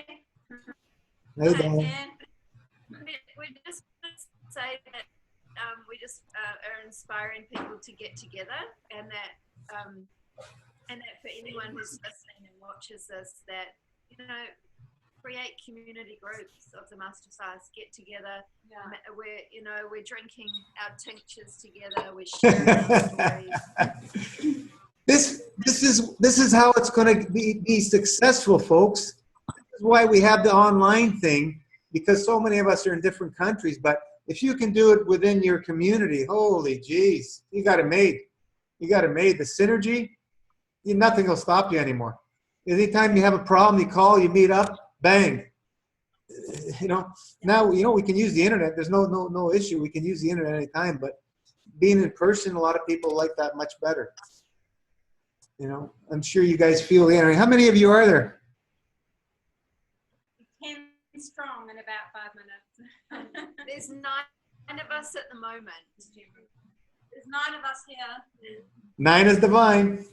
Hey, Hi, Dan. and we just want to say that we just are inspiring people to get together, and that for anyone who's listening and watches this, that, you know, create community groups of the Master Fast, get together. Yeah. We're drinking our tinctures together. We're sharing our stories. This is how it's going to be successful, folks. This is why we have the online thing, because so many of us are in different countries. But if you can do it within your community, holy jeez, you got it made. You got it made. The synergy, nothing will stop you anymore. Anytime you have a problem, you call, you meet up, bang. You know, now, you know, we can use the internet. There's no issue. We can use the internet anytime. But being in person, a lot of people like that much better. You know, I'm sure you guys feel the energy. How many of you are there? 10 strong in about 5 minutes. There's 9 of us at the moment. There's 9 of us here. 9 is divine.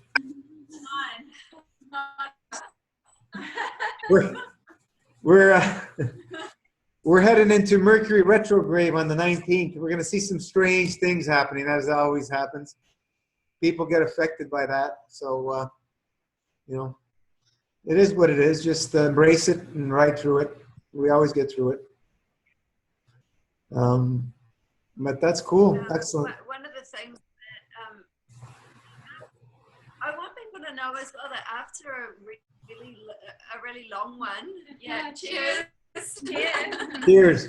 9. We're heading into Mercury retrograde on the 19th. We're going to see some strange things happening, as always happens. People get affected by that. So, you know, it is what it is. Just embrace it and ride through it. We always get through it. But that's cool. Excellent. One of the things that I want people to know as well, that after a really long one, Yeah, cheers. Cheers.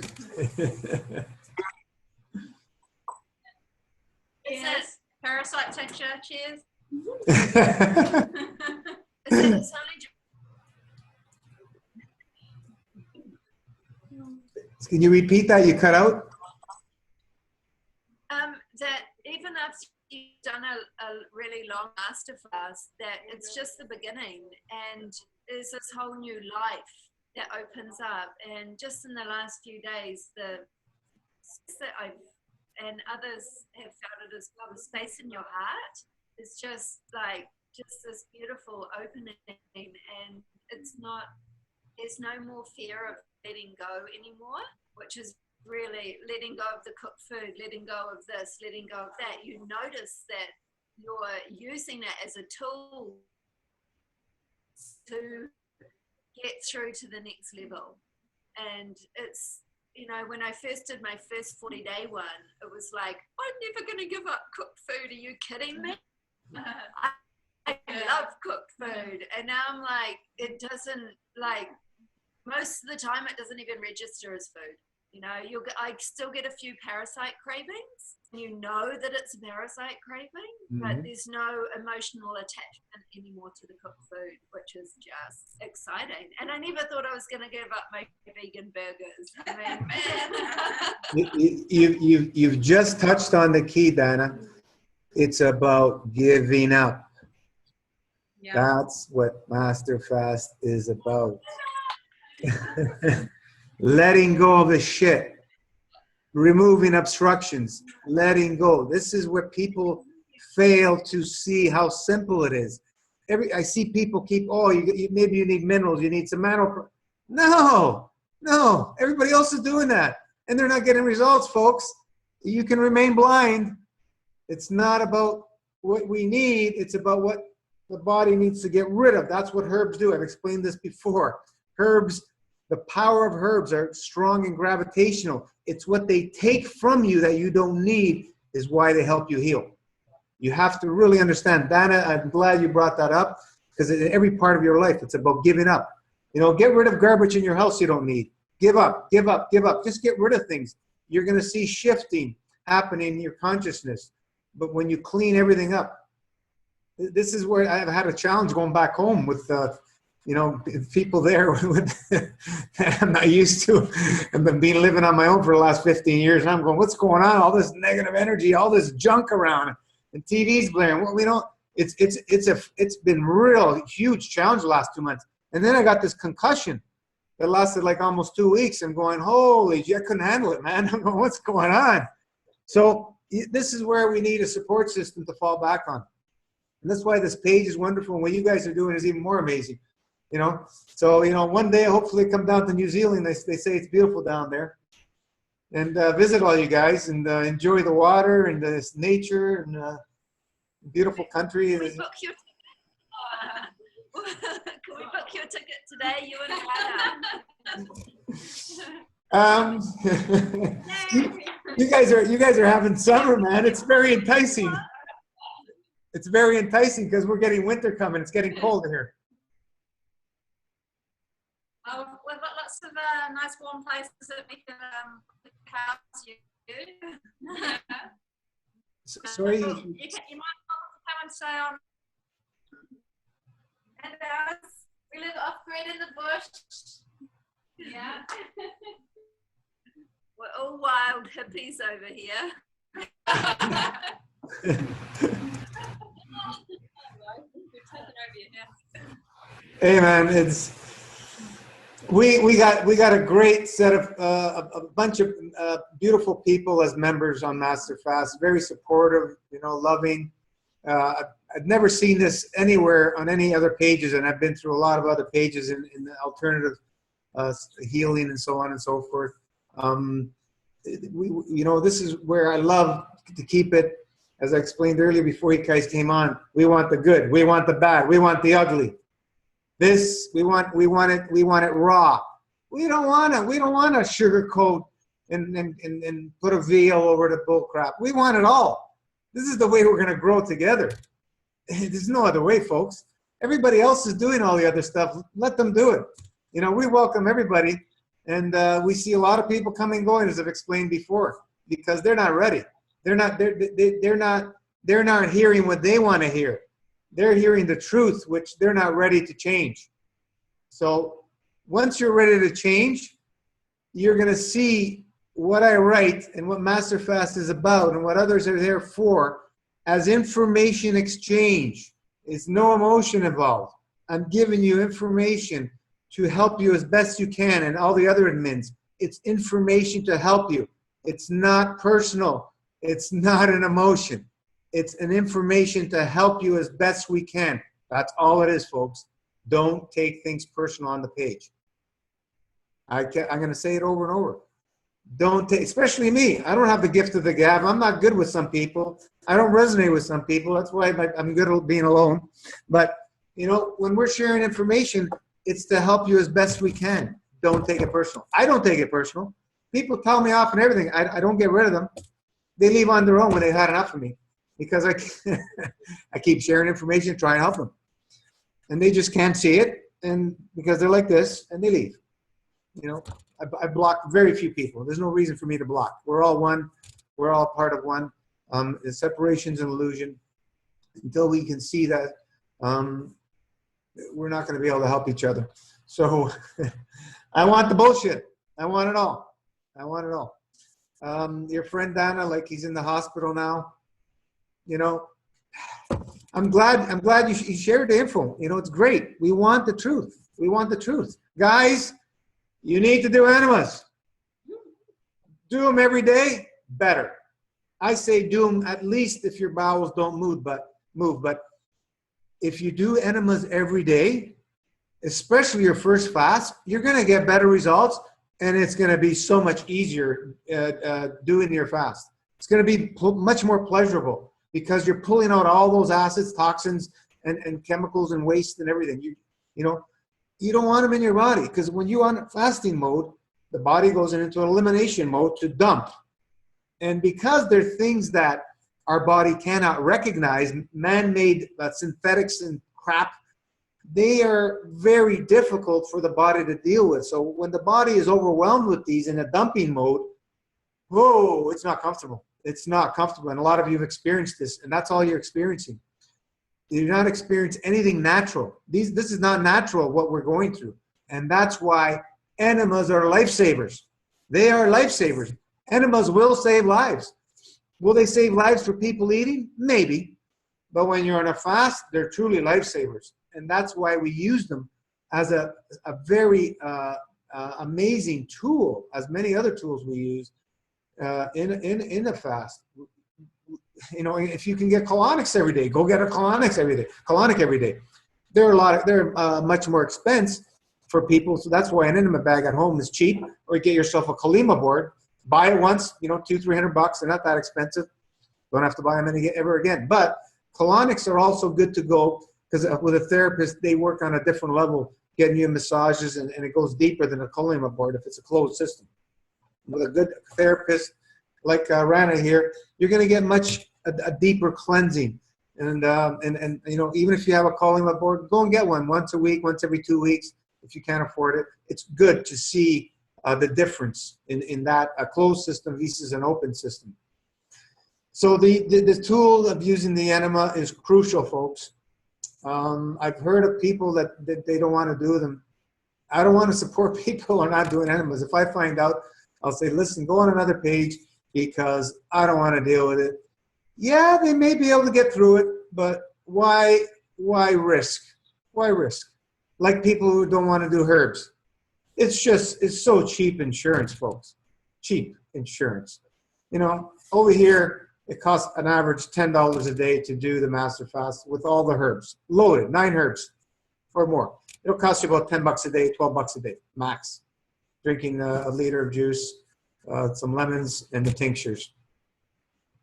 Cheers. Parasite tincture, cheers. Can you repeat that? You cut out? That even after you've done a really long master fast, that it's just the beginning, and there's this whole new life that opens up. And just in the last few days, the space that I've, and others have felt it as well, the space in your heart is just this beautiful opening, and it's not, there's no more fear of letting go anymore, which is really letting go of the cooked food, letting go of this, letting go of that. You notice that you're using it as a tool to get through to the next level. And it's, you know, when I first did my first 40-day one, it was like, I'm never going to give up cooked food. Are you kidding me? I love cooked food. And now I'm like, it doesn't, like, most of the time it doesn't even register as food. You know, I still get a few parasite cravings. You know that it's a parasite craving, but there's no emotional attachment anymore to the cooked food, which is just exciting. And I never thought I was going to give up my vegan burgers. I mean, man. You've just touched on the key, Dana. It's about giving up. Yeah. That's what Master Fast is about. Letting go of the shit, removing obstructions, letting go. This is where people fail to see how simple it is. I see people keep, maybe you need minerals, you need some mineral. No, everybody else is doing that, and they're not getting results, folks. You can remain blind. It's not about what we need, it's about what the body needs to get rid of. That's what herbs do. I've explained this before. Herbs, the power of herbs are strong and gravitational. It's what they take from you that you don't need is why they help you heal. You have to really understand. Dana, I'm glad you brought that up, because in every part of your life, it's about giving up. Get rid of garbage in your house you don't need. Give up, give up, give up. Just get rid of things. You're going to see shifting happening in your consciousness. But when you clean everything up, this is where I've had a challenge going back home with, people there that I'm not used to. I've been living on my own for the last 15 years. And I'm going, what's going on? All this negative energy, all this junk around, and TV's blaring. Well, it's been real huge challenge the last 2 months. And then I got this concussion that lasted like almost 2 weeks. I'm going, holy, I couldn't handle it, man. I'm going, what's going on? So this is where we need a support system to fall back on. And that's why this page is wonderful. And what you guys are doing is even more amazing. So, one day, hopefully come down to New Zealand. They say it's beautiful down there. And visit all you guys and enjoy the water and this nature and beautiful country. Can we book your Can we book your ticket today, you and Hannah? You guys are having summer, man. It's very enticing. It's very enticing because we're getting winter coming. It's getting colder here. We've got lots of nice warm places that we can house you. Sorry. You might come and stay on. And we live off grid in the bush. Yeah. We're all wild hippies over here. Hey man, we got a great set of a bunch of beautiful people as members on Master Fast. Very supportive, loving. I've never seen this anywhere on any other pages, and I've been through a lot of other pages in the alternative healing and so on and so forth. This is where I love to keep it. As I explained earlier before you guys came on, we want the good, we want the bad, we want the ugly. This we want it raw. We don't want to sugarcoat and put a veil over the bull crap. We want it all. This is the way we're going to grow together. There's no other way, folks. Everybody else is doing all the other stuff. Let them do it. We welcome everybody, and we see a lot of people coming and going, as I've explained before, because they're not ready. They're not hearing what they want to hear. They're hearing the truth, which they're not ready to change. So once you're ready to change, you're going to see what I write and what Master Fast is about and what others are there for as information exchange. There's no emotion involved. I'm giving you information to help you as best you can, and all the other admins. It's information to help you. It's not personal. It's not an emotion. It's an information to help you as best we can. That's all it is, folks. Don't take things personal on the page. I'm going to say it over and over. Don't take, especially me. I don't have the gift of the gab. I'm not good with some people. I don't resonate with some people. That's why I'm good at being alone. But, when we're sharing information, it's to help you as best we can. Don't take it personal. I don't take it personal. People tell me off and everything. I don't get rid of them. They leave on their own when they've had enough of me, because I keep sharing information, trying to help them. And they just can't see it, and because they're like this, and they leave. I block very few people. There's no reason for me to block. We're all one. We're all part of one. The separation's an illusion. Until we can see that, we're not going to be able to help each other. So I want the bullshit. I want it all. I want it all. Your friend Dana, like he's in the hospital now. I'm glad you shared the info. It's great. We want the truth. We want the truth. Guys, you need to do enemas. Do them every day, better. I say do them at least if your bowels don't move, but if you do enemas every day, especially your first fast, you're going to get better results, and it's going to be so much easier doing your fast. It's going to be much more pleasurable because you're pulling out all those acids, toxins, and chemicals and waste and everything. You don't want them in your body, because when you're on fasting mode, the body goes into elimination mode to dump. And because they're things that our body cannot recognize, man-made synthetics and crap, they are very difficult for the body to deal with. So when the body is overwhelmed with these in a dumping mode, whoa, it's not comfortable. It's not comfortable. And a lot of you have experienced this, and that's all you're experiencing. You do not experience anything natural. This is not natural, what we're going through. And that's why enemas are lifesavers. They are lifesavers. Enemas will save lives. Will they save lives for people eating? Maybe. But when you're on a fast, they're truly lifesavers. And that's why we use them as a very amazing tool, as many other tools we use in a fast. You know, if you can get colonics every day, go get a colonic every day. They're much more expensive for people, so that's why an enema bag at home is cheap. Or you get yourself a Kalima board, buy it once, you know, $200-300. They're not that expensive. Don't have to buy them ever again. But colonics are also good to go because with a therapist, they work on a different level, getting you massages, and it goes deeper than a Kalima board if it's a closed system. With a good therapist like Rana here, you're going to get a deeper cleansing. And you know, even if you have a Kalima board, go and get one once a week, once every 2 weeks. If you can't afford it, it's good to see the difference in that a closed system versus an open system. So the tool of using the enema is crucial, folks. I've heard of people that they don't want to do them. I don't want to support people who are not doing enemas. If I find out, I'll say, listen, go on another page because I don't want to deal with it. Yeah, they may be able to get through it, but why risk? Why risk? Like people who don't want to do herbs. It's so cheap insurance, folks. Cheap insurance. You know, over here, it costs an average $10 a day to do the Master Fast with all the herbs. Loaded, 9 herbs or more. It'll cost you about $10 a day, $12 a day, max. Drinking a liter of juice, some lemons, and the tinctures.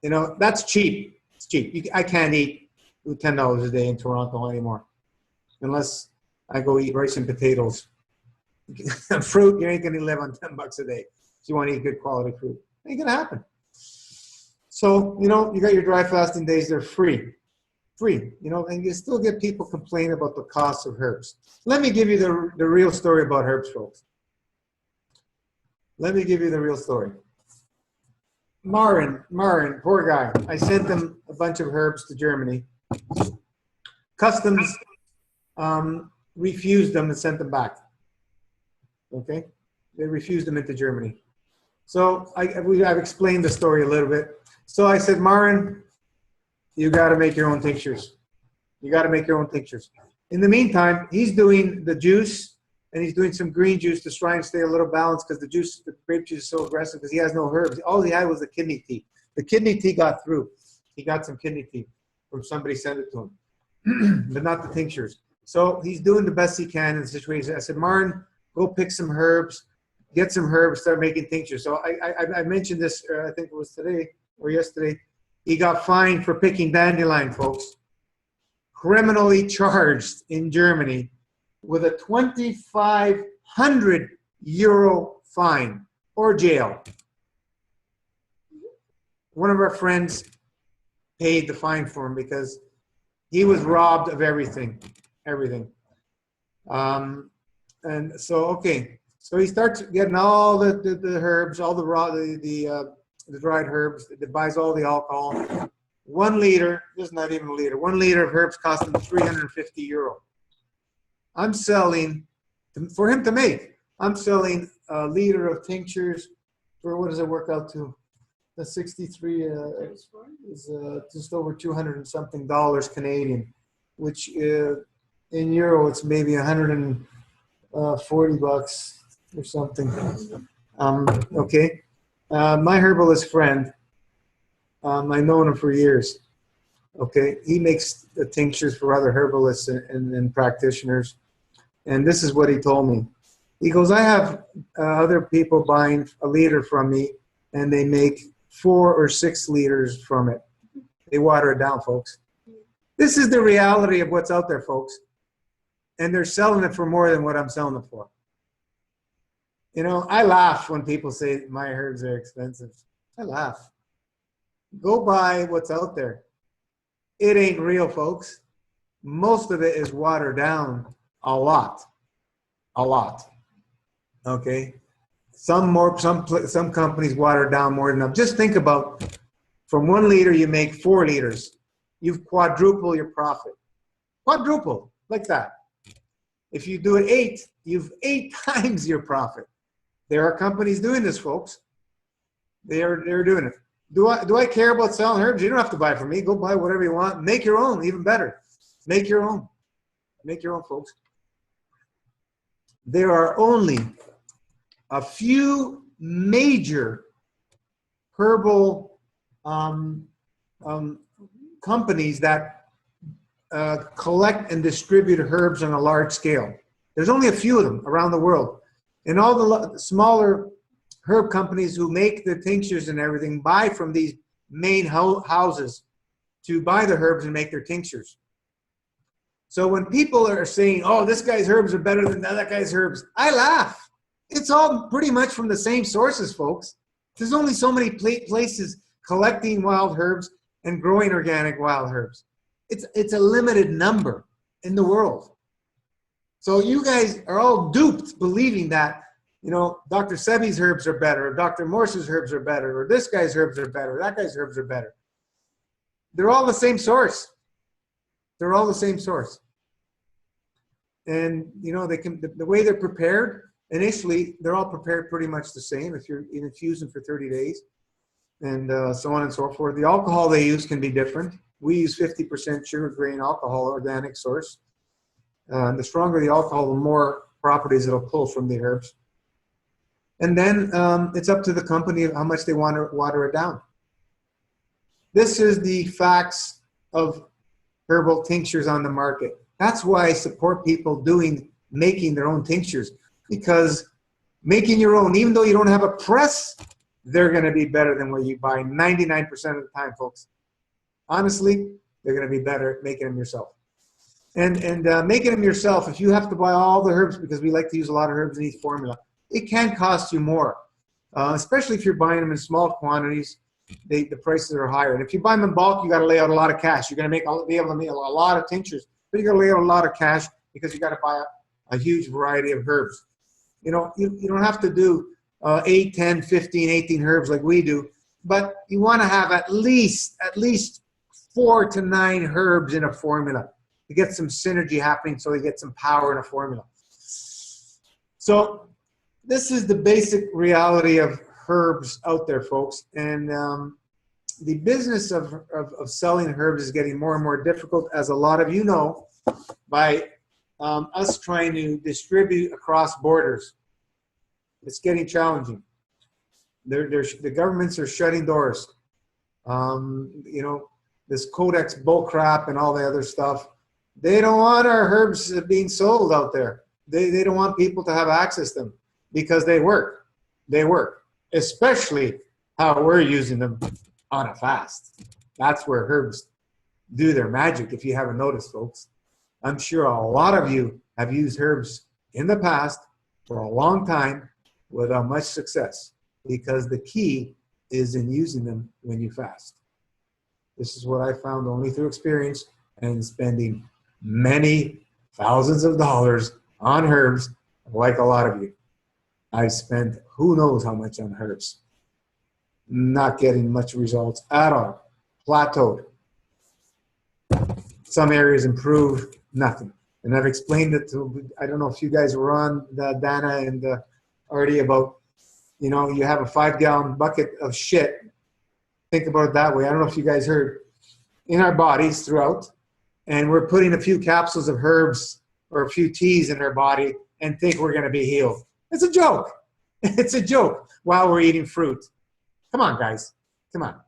You know, that's cheap. It's cheap. I can't eat $10 a day in Toronto anymore. Unless I go eat rice and potatoes. Fruit, you ain't going to live on $10 a day. If you want to eat good quality fruit. Ain't going to happen. So, you know, you got your dry fasting days, they're free. Free, you know, and you still get people complaining about the cost of herbs. Let me give you the real story about herbs, folks. Let me give you the real story. Marin, poor guy. I sent him a bunch of herbs to Germany. Customs refused them and sent them back. Okay? They refused them into Germany. So I've explained the story a little bit. So I said, Marin, you got to make your own tinctures. You got to make your own tinctures. In the meantime, he's doing the juice, and he's doing some green juice to try and stay a little balanced because the grape juice is so aggressive because he has no herbs. All he had was the kidney tea. The kidney tea got through. He got some kidney tea from somebody sent it to him, but not the tinctures. So he's doing the best he can in the situation. I said, Marin, go pick some herbs, get some herbs, start making tinctures. So I mentioned this, I think it was today or yesterday. He got fined for picking dandelion, folks. Criminally charged in Germany with a 2,500 euro fine or jail. One of our friends paid the fine for him because he was robbed of everything. And so, okay. So he starts getting all the herbs, all the raw, the dried herbs. It buys all the alcohol. 1 liter, this is not even a liter. 1 liter of herbs cost him 350 euro. I'm selling, for him to make, I'm selling a liter of tinctures for, what does it work out to? The 63 is just over 200 and something dollars Canadian, which in euro it's maybe 140 bucks or something. Okay. My herbalist friend, I've known him for years. Okay, he makes the tinctures for other herbalists and practitioners. And this is what he told me. He goes, I have other people buying a liter from me, and they make 4 or 6 liters from it. They water it down, folks. This is the reality of what's out there, folks. And they're selling it for more than what I'm selling it for. You know, I laugh when people say my herbs are expensive. I laugh. Go buy what's out there. It ain't real, folks. most of it is watered down a lot. Okay, some companies water it down more than enough. Just think about, from 1 liter you make 4 liters. You've quadrupled your profit. Quadruple, like that. If you do it 8, you've 8 times your profit. There are companies doing this, folks. They're doing it. Do I care about selling herbs? You don't have to buy from me. Go buy whatever you want. Make your own, even better. Make your own. Make your own, folks. There are only a few major herbal companies that collect and distribute herbs on a large scale. There's only a few of them around the world. And all the smaller herb companies who make the tinctures and everything buy from these main houses to buy the herbs and make their tinctures. So when people are saying, oh, this guy's herbs are better than that guy's herbs, I laugh. It's all pretty much from the same sources, folks. There's only so many places collecting wild herbs and growing organic wild herbs. It's a limited number in the world. So you guys are all duped believing that, you know, Dr. Sebi's herbs are better, or Dr. Morse's herbs are better, or this guy's herbs are better, or that guy's herbs are better. They're all the same source. They're all the same source. And, you know, the way they're prepared, initially, they're all prepared pretty much the same if you're infusing for 30 days and so on and so forth. The alcohol they use can be different. We use 50% sugar grain alcohol, organic source. The stronger the alcohol, the more properties it'll pull from the herbs. And then it's up to the company how much they want to water it down. This is the facts of herbal tinctures on the market. That's why I support people making their own tinctures, because making your own, even though you don't have a press, they're going to be better than what you buy 99% of the time, folks. Honestly, they're going to be better at making them yourself. And making them yourself, if you have to buy all the herbs, because we like to use a lot of herbs in each formula, it can cost you more, especially if you're buying them in small quantities. The prices are higher. And if you buy them in bulk, you got to lay out a lot of cash. You're going to be able to make a lot of tinctures, but you got to lay out a lot of cash because you got to buy a huge variety of herbs. You know, you don't have to do 8, 10, 15, 18 herbs like we do, but you want to have at least 4 to 9 herbs in a formula to get some synergy happening, so you get some power in a formula. So this is the basic reality of herbs out there, folks. And the business of selling herbs is getting more and more difficult, as a lot of you know, by us trying to distribute across borders. It's getting challenging. The governments are shutting doors. You know, this Codex bullcrap and all the other stuff. They don't want our herbs being sold out there. They don't want people to have access to them because they work. They work, especially how we're using them on a fast. That's where herbs do their magic, if you haven't noticed, folks. I'm sure a lot of you have used herbs in the past for a long time without much success, because the key is in using them when you fast. This is what I found only through experience and spending many thousands of dollars on herbs, like a lot of you. I spent who knows how much on herbs. Not getting much results at all. Plateaued. Some areas improved, nothing. And I've explained it to, I don't know if you guys were on, Dana and Artie, about, you know, you have a 5-gallon bucket of shit. Think about it that way. I don't know if you guys heard. In our bodies throughout, and we're putting a few capsules of herbs or a few teas in our body and think we're going to be healed. It's a joke. It's a joke while we're eating fruit. Come on, guys. Come on.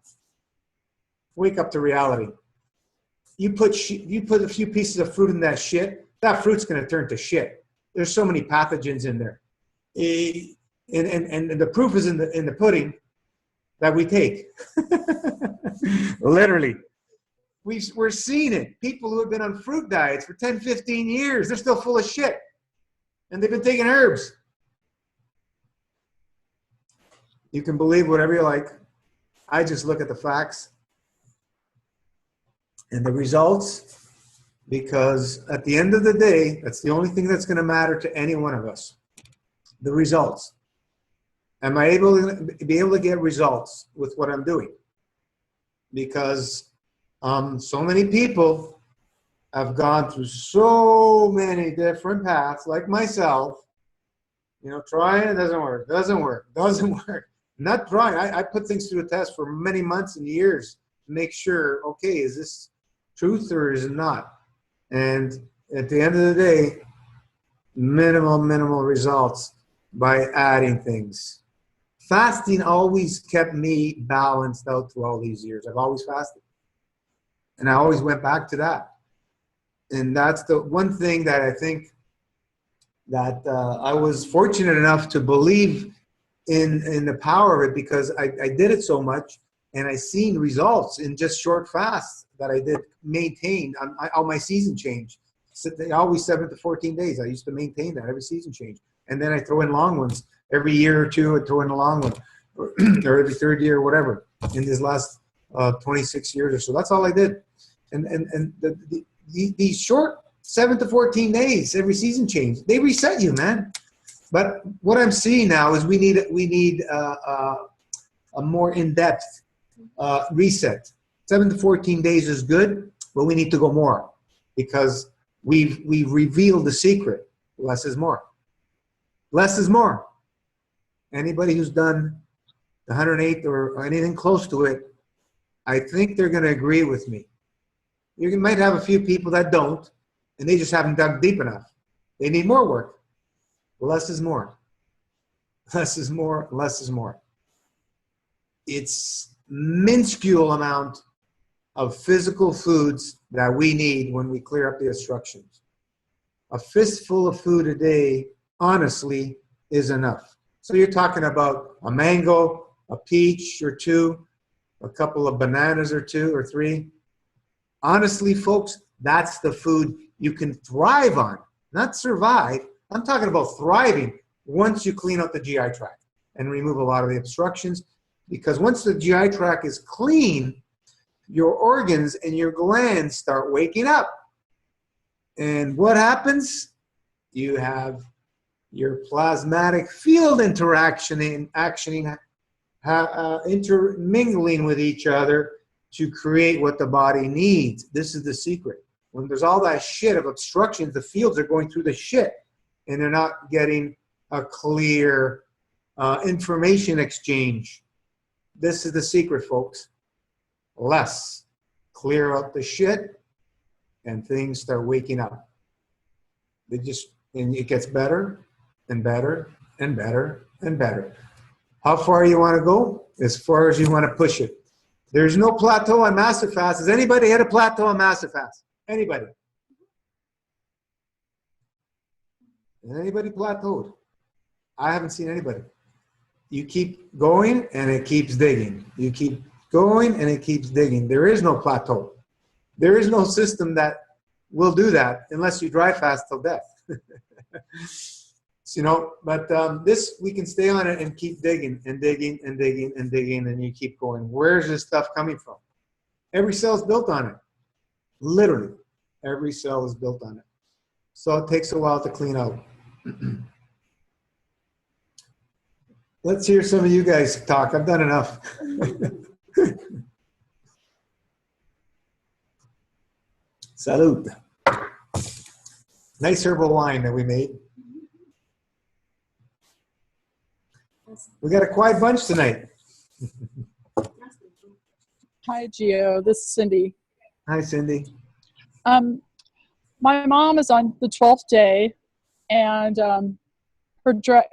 Wake up to reality. You put a few pieces of fruit in that shit, that fruit's going to turn to shit. There's so many pathogens in there. And the proof is in the pudding that we take. Literally. We're seeing it. People who have been on fruit diets for 10, 15 years, they're still full of shit. And they've been taking herbs. You can believe whatever you like. I just look at the facts. And the results because at the end of the day, that's the only thing that's going to matter to any one of us. The results. Am I able to get results with what I'm doing? Because so many people have gone through so many different paths, like myself. You know, trying, it doesn't work, doesn't work. Not trying. I put things through a test for many months and years to make sure, okay, is this truth or is it not? And at the end of the day, minimal results by adding things. Fasting always kept me balanced out through all these years. I've always fasted. And I always went back to that. And that's the one thing that I think that I was fortunate enough to believe in the power of it, because I did it so much and I seen results in just short fasts that I did maintain on my season change. So always 7 to 14 days. I used to maintain that every season change. And then I throw in long ones. Every year or two, I'd throw in a long one, or every third year or whatever, in these last 26 years or so. That's all I did. And these short 7 to 14 days, every season change, they reset you, man. But what I'm seeing now is we need a more in-depth reset. 7 to 14 days is good, but we need to go more, because we've revealed the secret. Less is more. Less is more. Anybody who's done the 108 or anything close to it, I think they're going to agree with me. You might have a few people that don't, and they just haven't dug deep enough. They need more work. Less is more. Less is more. Less is more. It's minuscule amount of physical foods that we need when we clear up the obstructions. A fistful of food a day, honestly, is enough. So you're talking about a mango, a peach or two, a couple of bananas or 2 or 3. Honestly, folks, that's the food you can thrive on, not survive. I'm talking about thriving once you clean out the GI tract and remove a lot of the obstructions. Because once the GI tract is clean, your organs and your glands start waking up. And what happens? You have your plasmatic field intermingling with each other to create what the body needs. This is the secret. When there's all that shit of obstructions, the fields are going through the shit, and they're not getting a clear information exchange. This is the secret, folks. Less. Clear out the shit, and things start waking up. And it gets better and better and better and better. How far you want to go? As far as you want to push it. There's no plateau on massive fast. Has anybody had a plateau on massive fast? Anybody? Has anybody plateaued? I haven't seen anybody. You keep going and it keeps digging. You keep going and it keeps digging. There is no plateau. There is no system that will do that unless you dry fast till death. You know, but this, we can stay on it and keep digging and digging and digging and digging, and you keep going. Where's this stuff coming from? Every cell is built on it. Literally, every cell is built on it. So it takes a while to clean out. Let's hear some of you guys talk. I've done enough. Salud. Nice herbal wine that we made. We got a quiet bunch tonight. Hi, Gio. This is Cindy. Hi, Cindy. My mom is on the 12th day, and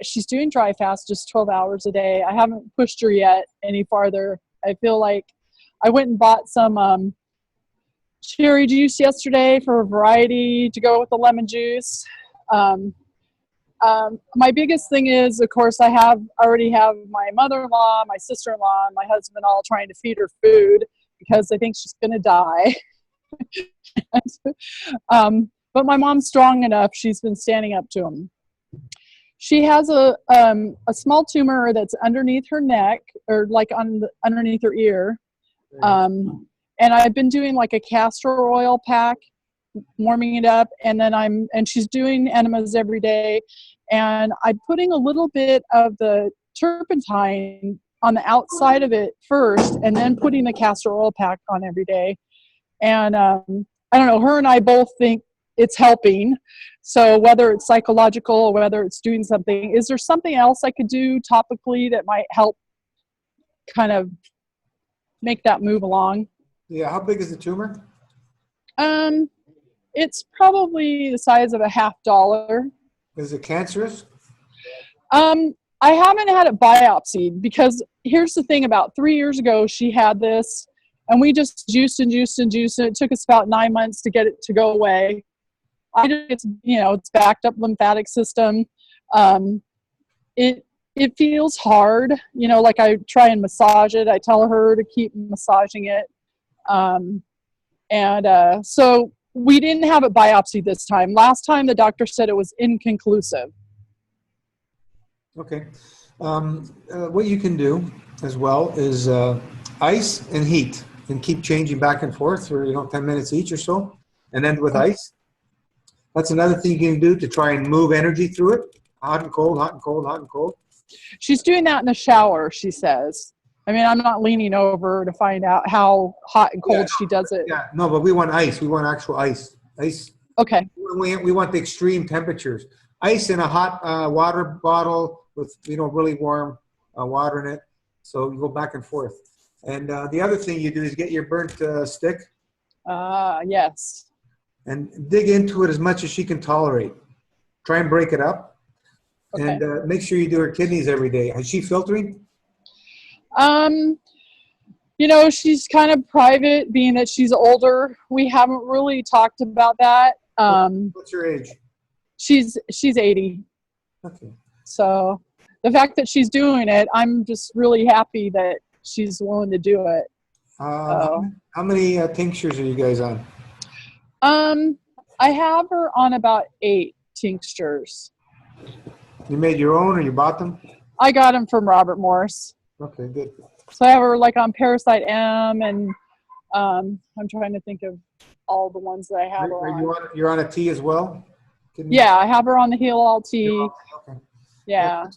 she's doing dry fast, just 12 hours a day. I haven't pushed her yet any farther. I feel like I went and bought some cherry juice yesterday for a variety to go with the lemon juice. My biggest thing is, of course, I already have my mother-in-law, my sister-in-law, and my husband all trying to feed her food because they think she's going to die. But my mom's strong enough. She's been standing up to them. She has a small tumor that's underneath her neck, or like underneath her ear. And I've been doing like a castor oil pack warming it up, and then and she's doing enemas every day, and I'm putting a little bit of the turpentine on the outside of it first, and then putting the castor oil pack on every day. And I don't know, her and I both think it's helping. So whether it's psychological or whether it's doing something, is there something else I could do topically that might help kind of make that move along? Yeah, how big is the tumor? It's probably the size of a $50. Is it cancerous? I haven't had it biopsied, because here's the thing, about 3 years ago, she had this, and we just juiced and juiced and juiced, and it took us about 9 months to get it to go away. It's backed up lymphatic system. It feels hard, like I try and massage it. I tell her to keep massaging it. So we didn't have it biopsied this time. Last time the doctor said it was inconclusive. Okay. What you can do as well is ice and heat, and keep changing back and forth for 10 minutes each or so, and end with ice. That's another thing you can do to try and move energy through it. Hot and cold, hot and cold, hot and cold. She's doing that in the shower, she says. I mean, I'm not leaning over to find out how hot and cold she does it. Yeah, no, but we want ice. We want actual ice. Ice. Okay. We want the extreme temperatures. Ice in a hot water bottle with really warm water in it. So you go back and forth. And the other thing you do is get your burnt stick. Yes. And dig into it as much as she can tolerate. Try and break it up. Okay. And make sure you do her kidneys every day. Is she filtering? She's kind of private, being that she's older. We haven't really talked about that. What's her age? She's 80. Okay. So the fact that she's doing it, I'm just really happy that she's willing to do it. How many tinctures are you guys on? I have her on about 8 tinctures. You made your own, or you bought them? I got them from Robert Morris. Okay, good. So I have her on Parasite M, and I'm trying to think of all the ones that I have her on. You're on a T as well? Yeah, I have her on the Heal All T. Okay. Yeah.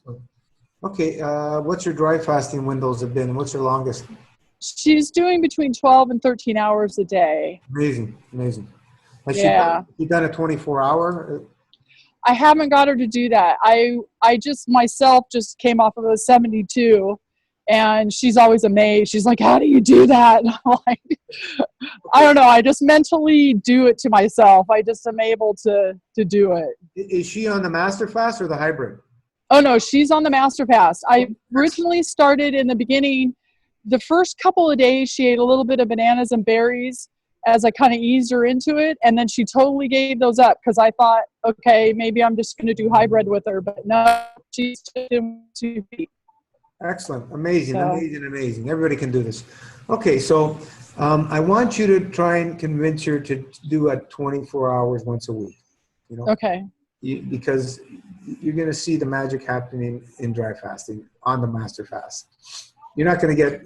Okay, what's your dry fasting windows have been? What's your longest? She's doing between 12 and 13 hours a day. Amazing. Has she done a 24-hour? I haven't got her to do that. I myself just came off of a 72, and she's always amazed. She's like, how do you do that? And I'm like, I don't know. I just mentally do it to myself. I just am able to do it. Is she on the Master Fast or the hybrid? Oh, no, she's on the Master Fast. I originally started in the beginning. The first couple of days, she ate a little bit of bananas and berries as I kind of eased her into it. And then she totally gave those up, because I thought, okay, maybe I'm just going to do hybrid with her. But no, she's doing 2 feet. Excellent. Amazing. Everybody can do this. Okay, so I want you to try and convince her to do it 24 hours once a week. Okay. Because you're going to see the magic happening in dry fasting on the Master Fast. You're not going to get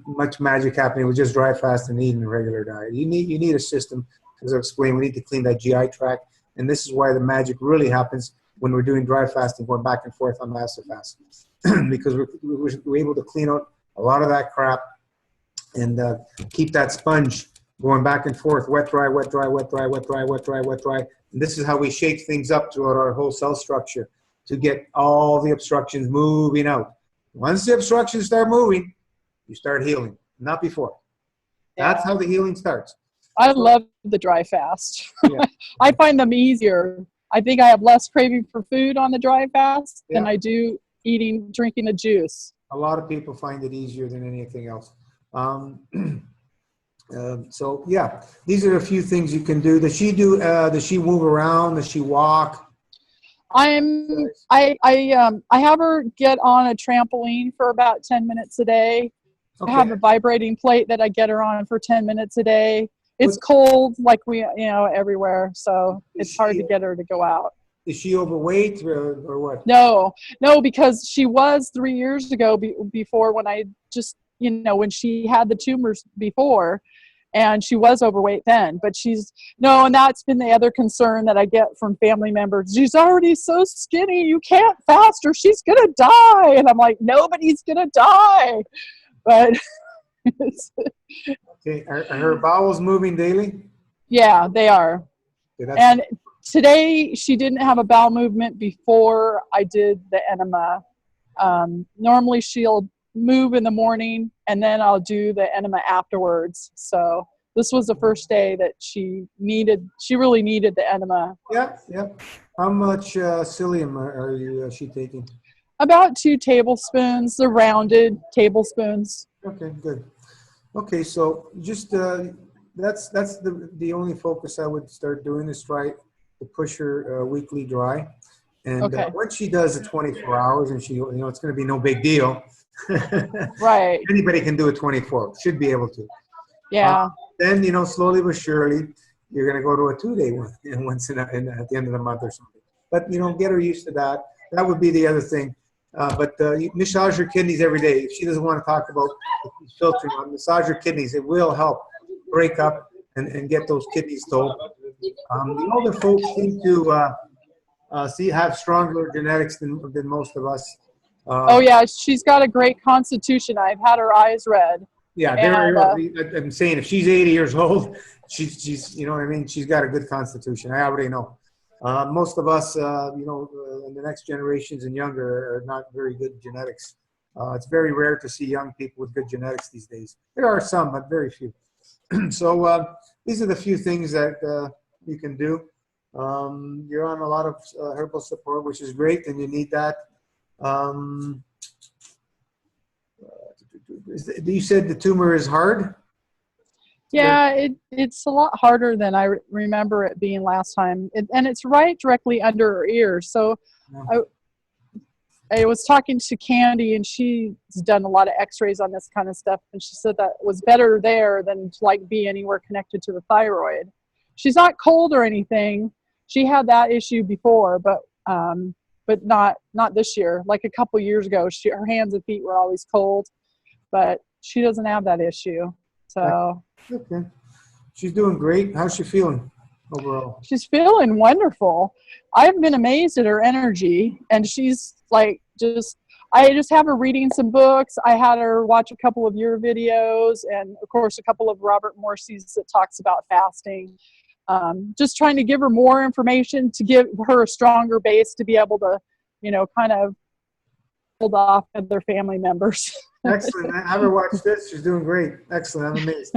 much magic happening with just dry fast and eating a regular diet. You need a system. As I explained, we need to clean that GI tract, and this is why the magic really happens when we're doing dry fasting, going back and forth on Master Fast, because we're able to clean out a lot of that crap and keep that sponge going back and forth, wet, dry, wet, dry, wet, dry, wet, dry, wet, dry, wet, dry. And this is how we shake things up throughout our whole cell structure to get all the obstructions moving out. Once the obstructions start moving, you start healing, not before. Yeah. That's how the healing starts. I love the dry fast. Yeah. I find them easier. I think I have less craving for food on the dry fast than I do drinking the juice. A lot of people find it easier than anything else. So yeah, these are a few things you can do. Does she move around? Does she walk? I have her get on a trampoline for about 10 minutes a day. Okay. I have a vibrating plate that I get her on for 10 minutes a day. It's cold, like everywhere, so it's hard to get her to go out. Is she overweight or what? No, because she was 3 years ago before, when I just, when she had the tumors before. And she was overweight then, but and that's been the other concern that I get from family members. She's already so skinny, you can't fast or she's gonna die. And I'm like, nobody's gonna die. But Okay, are her bowels moving daily? yeah, they are. Okay, And today she didn't have a bowel movement before I did the enema. Normally she'll move in the morning and then I'll do the enema afterwards. So this was the first day that she really needed the enema. Yeah. How much psyllium are she taking? About 2 tablespoons, the rounded tablespoons. Okay, good. Okay, so just that's the only focus I would start doing is try to push her weekly dry. And Okay. once she does the 24 hours, and she, it's going to be no big deal. Right. Anybody can do a 24. Should be able to. Yeah. Then slowly but surely, you're going to go to a 2-day one, once at the end of the month or something. But get her used to that. That would be the other thing. But you massage her kidneys every day. If she doesn't want to talk about filtering, massage her kidneys. It will help break up and get those kidneys told. The older folks seem to have stronger genetics than most of us. Oh yeah, she's got a great constitution. I've had her eyes read. Yeah, I'm saying if she's 80 years old, she's she's got a good constitution. I already know. Most of us, in the next generations and younger, are not very good genetics. It's very rare to see young people with good genetics these days. There are some, but very few. So these are the few things that you can do. You're on a lot of herbal support, which is great, and you need that. You said the tumor is hard? Yeah, it's a lot harder than I remember it being last time. And it's right directly under her ear. So I was talking to Candy, and she's done a lot of x-rays on this kind of stuff. And she said that was better there than to be anywhere connected to the thyroid. She's not cold or anything. She had that issue before, but not this year. Like a couple years ago, her hands and feet were always cold, but she doesn't have that issue. So. Okay. She's doing great. How's she feeling overall? She's feeling wonderful. I've been amazed at her energy, and she's I just have her reading some books. I had her watch a couple of your videos, and of course a couple of Robert Morsi's that talks about fasting. Just trying to give her more information to give her a stronger base to be able to, kind of hold off other family members. Excellent. I have her watch this. She's doing great. Excellent. I'm amazed.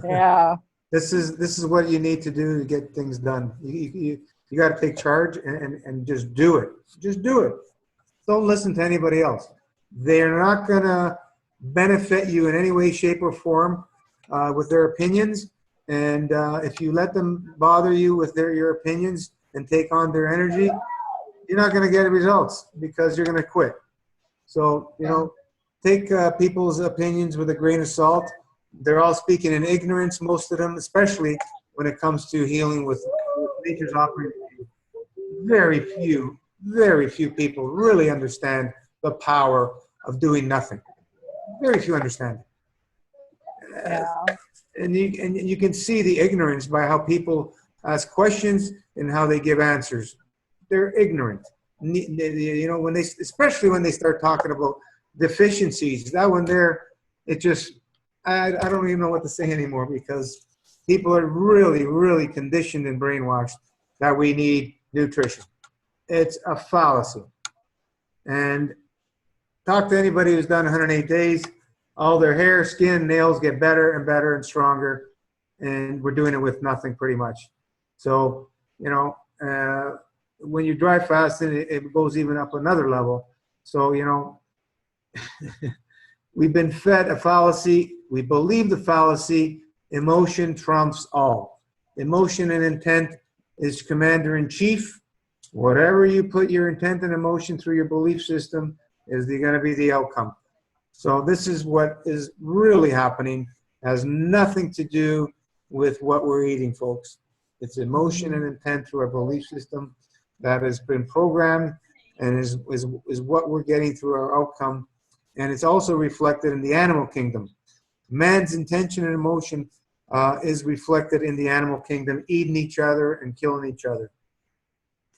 Yeah. This is what you need to do to get things done. You got to take charge and just do it. Just do it. Don't listen to anybody else. They're not going to benefit you in any way, shape, or form with their opinions. And if you let them bother you with your opinions and take on their energy, you're not going to get results because you're going to quit. So, take people's opinions with a grain of salt. They're all speaking in ignorance, most of them, especially when it comes to healing with nature's operating. Very few people really understand the power of doing nothing. Very few understand it. Yeah. And you can see the ignorance by how people ask questions and how they give answers. They're ignorant. Especially when they start talking about deficiencies, that one there, I don't even know what to say anymore, because people are really, really conditioned and brainwashed that we need nutrition. It's a fallacy. And talk to anybody who's done 108 days, all their hair, skin, nails get better and better and stronger, and we're doing it with nothing pretty much. So, when you dry fasting, it goes even up another level. So, we've been fed a fallacy. We believe the fallacy. Emotion trumps all. Emotion and intent is commander-in-chief. Whatever you put your intent and emotion through your belief system is going to be the outcome. So this is what is really happening. Has nothing to do with what we're eating, folks. It's emotion and intent through our belief system that has been programmed and is what we're getting through our outcome. And it's also reflected in the animal kingdom. Man's intention and emotion is reflected in the animal kingdom, eating each other and killing each other.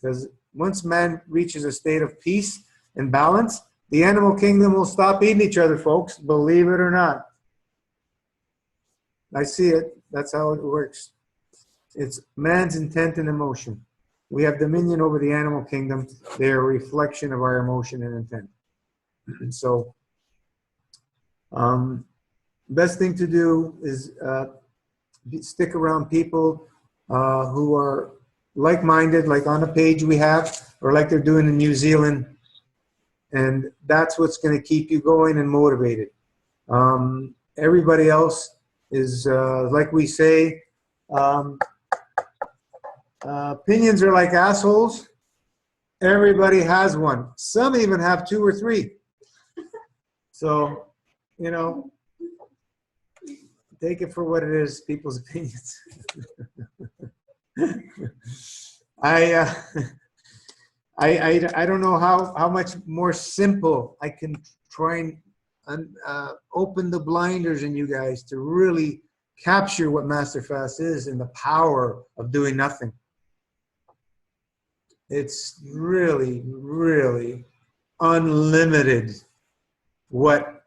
Because once man reaches a state of peace and balance, the animal kingdom will stop eating each other, folks, believe it or not. I see it. That's how it works. It's man's intent and emotion. We have dominion over the animal kingdom. They are a reflection of our emotion and intent. So, best thing to do is stick around people who are like-minded, like on the page we have, or like they're doing in New Zealand. And that's what's going to keep you going and motivated. Everybody else is, like we say, opinions are like assholes. Everybody has one. Some even have 2 or 3. So, you know, take it for what it is, people's opinions. I don't know how much more simple I can try and open the blinders in you guys to really capture what Master Fast is and the power of doing nothing. It's really, really unlimited what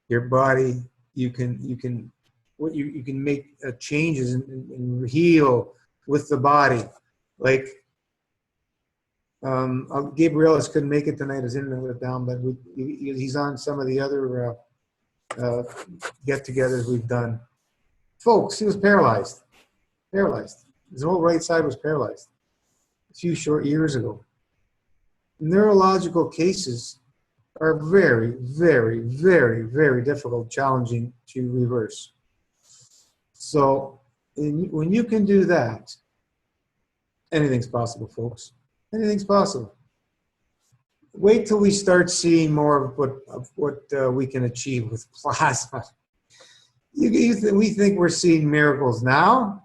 your body you can make changes and heal with the body. Like Gabrielis couldn't make it tonight. His internet went down, but he's on some of the other get-togethers we've done. Folks, he was paralyzed. His whole right side was paralyzed a few short years ago. Neurological cases are very, very, very, very difficult, challenging to reverse. So when you can do that, anything's possible, folks. Anything's possible. Wait till we start seeing more of what we can achieve with plasma. We think we're seeing miracles now.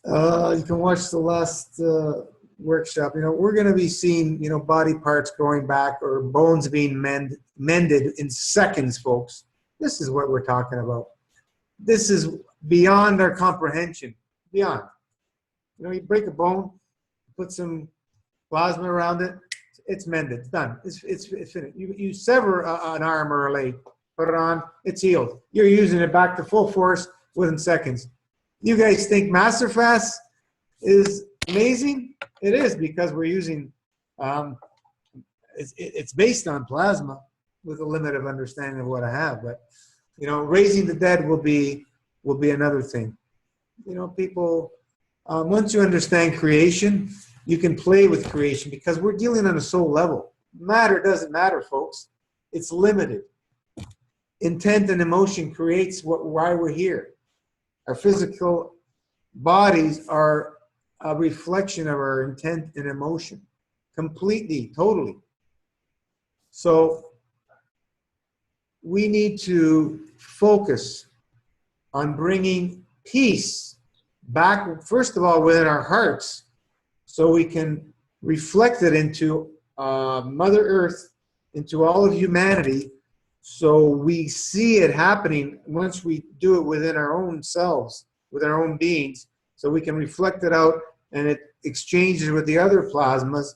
You can watch the last workshop. You know, we're going to be seeing, you know, body parts growing back or bones being mended in seconds, folks. This is what we're talking about. This is beyond our comprehension. Beyond. You know, you break a bone, put some plasma around it, it's mended, it's done, it's finished. You sever an arm or a leg, put it on, it's healed. You're using it back to full force within seconds. You guys think Master Fast is amazing? It is, because we're using, it's based on plasma with a limited understanding of what I have. But, you know, raising the dead will be another thing. You know, people, once you understand creation, you can play with creation, because we're dealing on a soul level. Matter doesn't matter, folks. It's limited. Intent and emotion creates why we're here. Our physical bodies are a reflection of our intent and emotion, completely, totally. So we need to focus on bringing peace back, first of all, within our hearts, so we can reflect it into Mother Earth, into all of humanity, so we see it happening once we do it within our own selves, with our own beings, so we can reflect it out, and it exchanges with the other plasmas,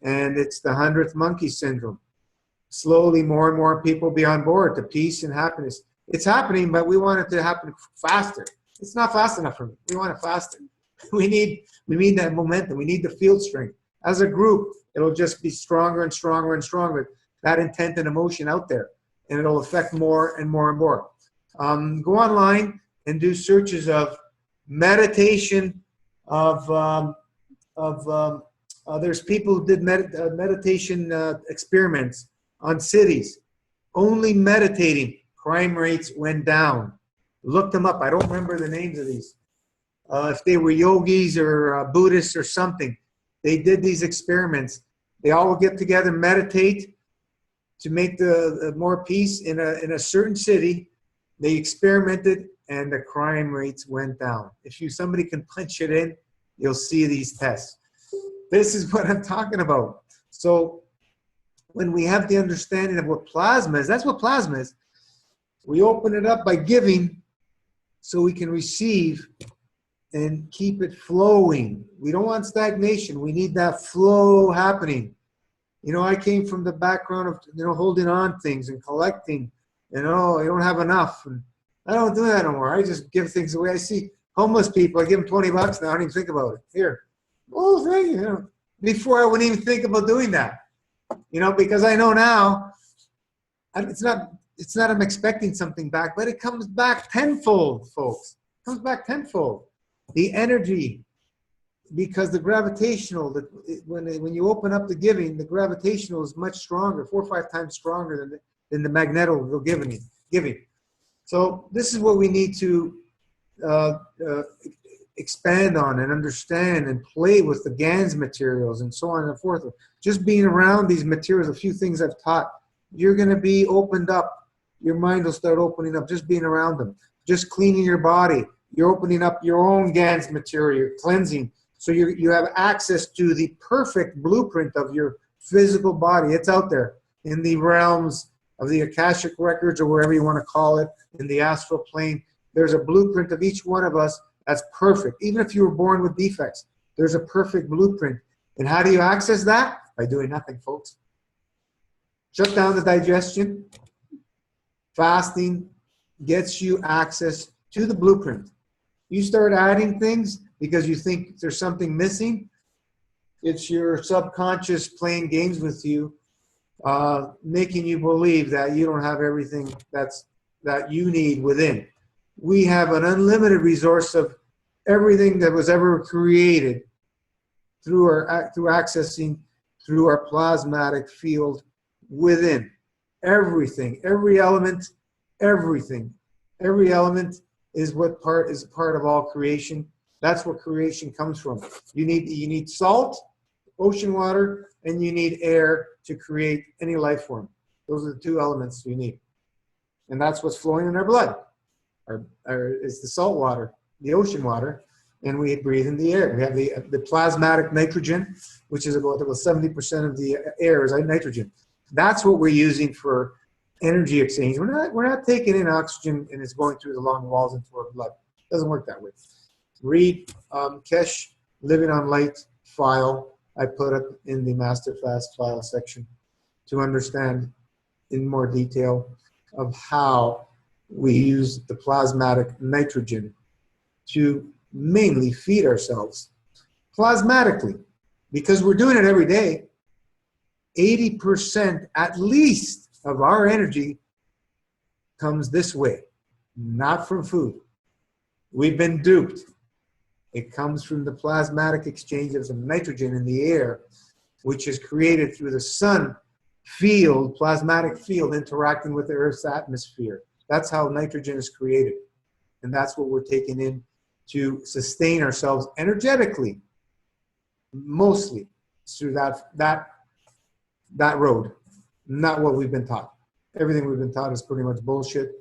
and it's the 100th monkey syndrome. Slowly, more and more people be on board to peace and happiness. It's happening, but we want it to happen faster. It's not fast enough for me. We want it faster. We need that momentum. We need the field strength. As a group, it'll just be stronger and stronger and stronger, that intent and emotion out there, and it'll affect more and more and more. Go online and do searches of meditation there's people who did meditation experiments on cities. Only meditating, crime rates went down. Look them up. I don't remember the names of these. If they were yogis or Buddhists or something, they did these experiments. They all would get together, meditate to make the more peace in a certain city. They experimented, and the crime rates went down. If somebody can punch it in, you'll see these tests. This is what I'm talking about. So when we have the understanding of what plasma is, that's what plasma is. We open it up by giving so we can receive and keep it flowing. We don't want stagnation. We need that flow happening. You know, I came from the background of, you know, holding on things and collecting, and oh, I don't have enough. And I don't do that no more. I just give things away. I see homeless people, I give them $20 now. I don't even think about it. Here. Oh, thank you. You know, before I wouldn't even think about doing that. You know, because I know now, it's not I'm expecting something back, but it comes back tenfold, folks. It comes back tenfold. The energy, because the gravitational, when you open up the giving, the gravitational is much stronger, 4 or 5 times stronger than the magnetal giving. So this is what we need to expand on and understand and play with the GANs materials and so on and so forth. Just being around these materials, a few things I've taught, you're going to be opened up. Your mind will start opening up just being around them. Just cleaning your body. You're opening up your own GANs material, you're cleansing. So you have access to the perfect blueprint of your physical body. It's out there in the realms of the Akashic records, or wherever you want to call it, in the astral plane. There's a blueprint of each one of us that's perfect. Even if you were born with defects, there's a perfect blueprint. And how do you access that? By doing nothing, folks. Shut down the digestion. Fasting gets you access to the blueprint. You start adding things because you think there's something missing. It's your subconscious playing games with you, making you believe that you don't have everything that you need within. We have an unlimited resource of everything that was ever created through accessing through our plasmatic field within. Everything, every element, everything. Every element is a part of all creation. That's where creation comes from. You need salt, ocean water, and you need air to create any life form. Those are the 2 elements you need. And that's what's flowing in our blood. It's the salt water, the ocean water, and we breathe in the air. We have the plasmatic nitrogen, which is about 70% of the air is nitrogen. That's what we're using for energy exchange. We're not taking in oxygen and it's going through the long walls into our blood. It doesn't work that way. Read Kesh Living on Light file. I put it in the Master Fast file section to understand in more detail of how we use the plasmatic nitrogen to mainly feed ourselves plasmatically, because we're doing it every day. 80% at least of our energy comes this way, not from food. We've been duped. It comes from the plasmatic exchange of some nitrogen in the air, which is created through the sun field, plasmatic field interacting with the Earth's atmosphere. That's how nitrogen is created. And that's what we're taking in to sustain ourselves energetically, mostly through that road, not what we've been taught. Everything we've been taught is pretty much bullshit.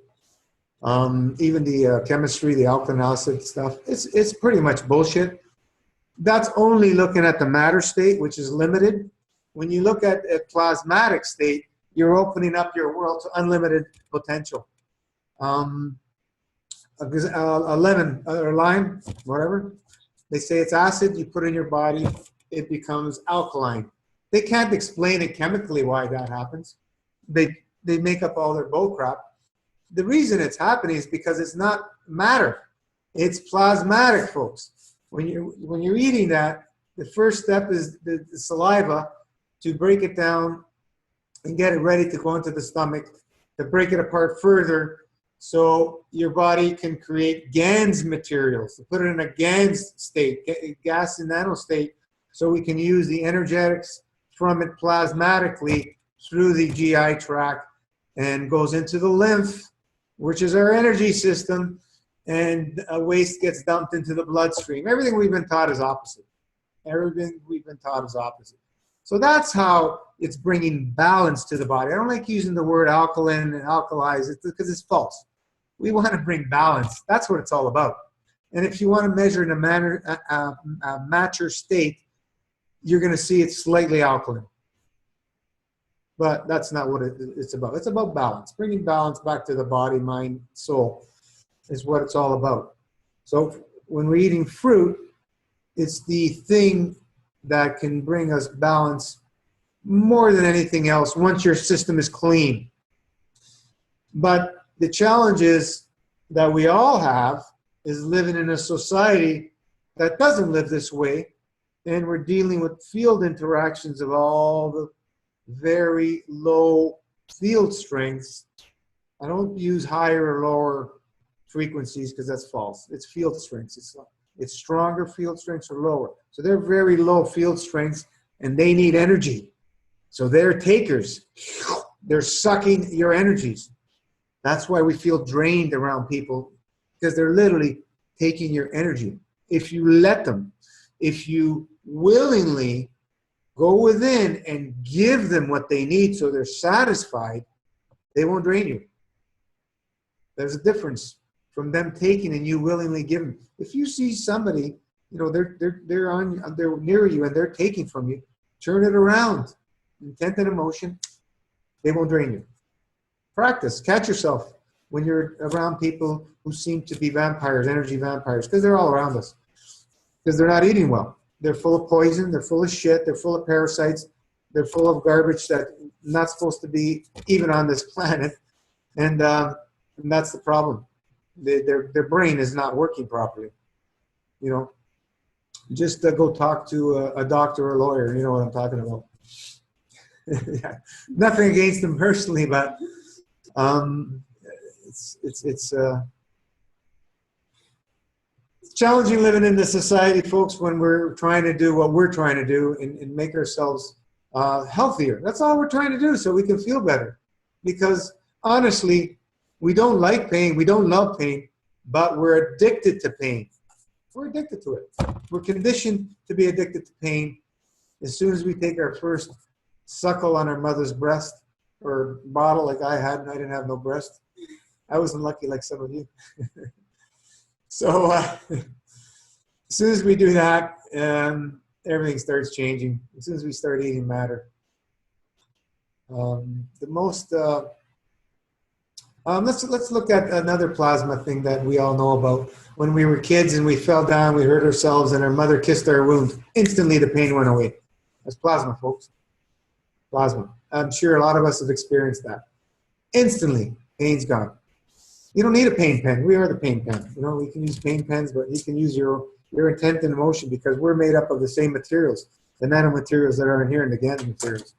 Even the chemistry, the alkaline acid stuff, it's pretty much bullshit. That's only looking at the matter state, which is limited. When you look at a plasmatic state, you're opening up your world to unlimited potential. A lemon or lime, whatever, they say it's acid, you put it in your body, it becomes alkaline. They can't explain it chemically why that happens. They make up all their bull crap. The reason it's happening is because it's not matter. It's plasmatic, folks. When you're eating that, the first step is the saliva to break it down and get it ready to go into the stomach, to break it apart further so your body can create GANs materials, to put it in a GANs state, gas and nano state, so we can use the energetics from it plasmatically through the GI tract and goes into the lymph, which is our energy system, and waste gets dumped into the bloodstream. Everything we've been taught is opposite. Everything we've been taught is opposite. So that's how it's bringing balance to the body. I don't like using the word alkaline and alkalize because it's false. We want to bring balance. That's what it's all about. And if you want to measure in a mature state, you're going to see it's slightly alkaline. but that's not what it's about. It's about balance. Bringing balance back to the body, mind, soul is what it's all about. So when we're eating fruit, it's the thing that can bring us balance more than anything else once your system is clean. But the challenge is that we all have is living in a society that doesn't live this way, and we're dealing with field interactions of all the very low field strengths. I don't use higher or lower frequencies because that's false. It's field strengths. It's stronger field strengths or lower. So they're very low field strengths, and they need energy. So they're takers. They're sucking your energies. That's why we feel drained around people, because they're literally taking your energy. If you let them, if you willingly go within and give them what they need so they're satisfied, they won't drain you. There's a difference from them taking and you willingly giving. If you see somebody, you know, they're near you and they're taking from you, turn it around. Intent and emotion, they won't drain you. Practice. Catch yourself when you're around people who seem to be vampires, energy vampires, because they're all around us. Because they're not eating well. They're full of poison. They're full of shit. They're full of parasites. They're full of garbage that's not supposed to be even on this planet. And that's the problem. Their brain is not working properly. You know, just go talk to a doctor or a lawyer. You know what I'm talking about. Yeah. Nothing against them personally, but it's challenging living in this society, folks, when we're trying to do what we're trying to do and make ourselves healthier. That's all we're trying to do, so we can feel better. Because honestly, we don't like pain, we don't love pain, but we're addicted to pain. We're addicted to it. We're conditioned to be addicted to pain. As soon as we take our first suckle on our mother's breast or bottle like I had, and I didn't have no breast. I wasn't lucky like some of you. So as soon as we do that, everything starts changing. As soon as we start eating matter. Let's look at another plasma thing that we all know about. When we were kids and we fell down, we hurt ourselves, and our mother kissed our wound. Instantly, the pain went away. That's plasma, folks. Plasma. I'm sure a lot of us have experienced that. Instantly, pain's gone. You don't need a pain pen. We are the pain pen. You know, we can use pain pens, but you can use your intent and emotion, because we're made up of the same materials, the nanomaterials that are in here and the gamma materials.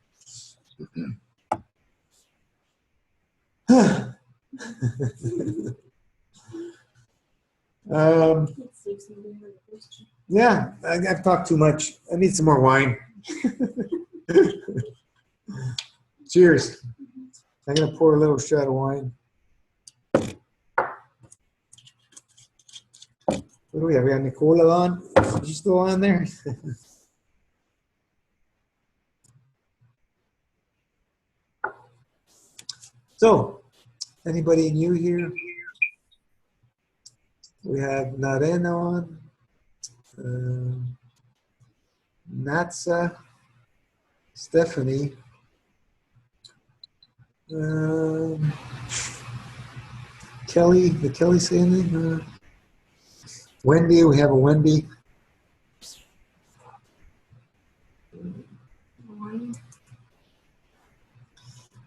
Yeah, I've talked too much. I need some more wine. Cheers. I'm going to pour a little shot of wine. What do we have? We got Nicola on? Is she still on there? So, anybody new here? We have Narena on. Natsa. Stephanie. Kelly. Did Kelly say anything? Wendy. We have a Wendy.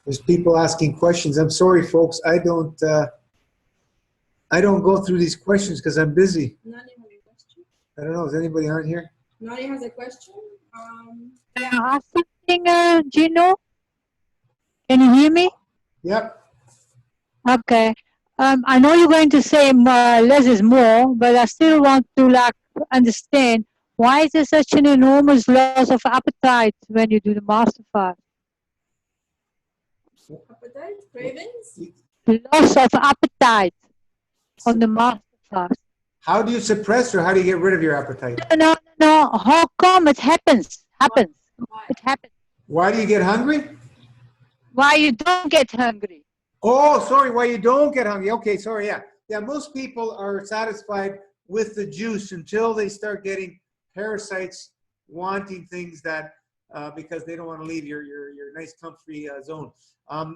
There's people asking questions. I'm sorry, folks. I don't go through these questions because I'm busy. Nani has a question. I don't know. Is anybody on here? Nani has a question. Can I ask something, Gino? Can you hear me? Yep. Okay. I know you're going to say more, less is more, but I still want to understand why is there such an enormous loss of appetite when you do the master fast? Appetite, cravings. Loss of appetite on the master fast. How do you suppress, or how do you get rid of your appetite? No. How come it happens? It happens. Why do you get hungry? Why you don't get hungry? Oh, sorry, why you don't get hungry. Okay, sorry, yeah. Yeah, most people are satisfied with the juice until they start getting parasites wanting things that because they don't want to leave your nice comfy zone.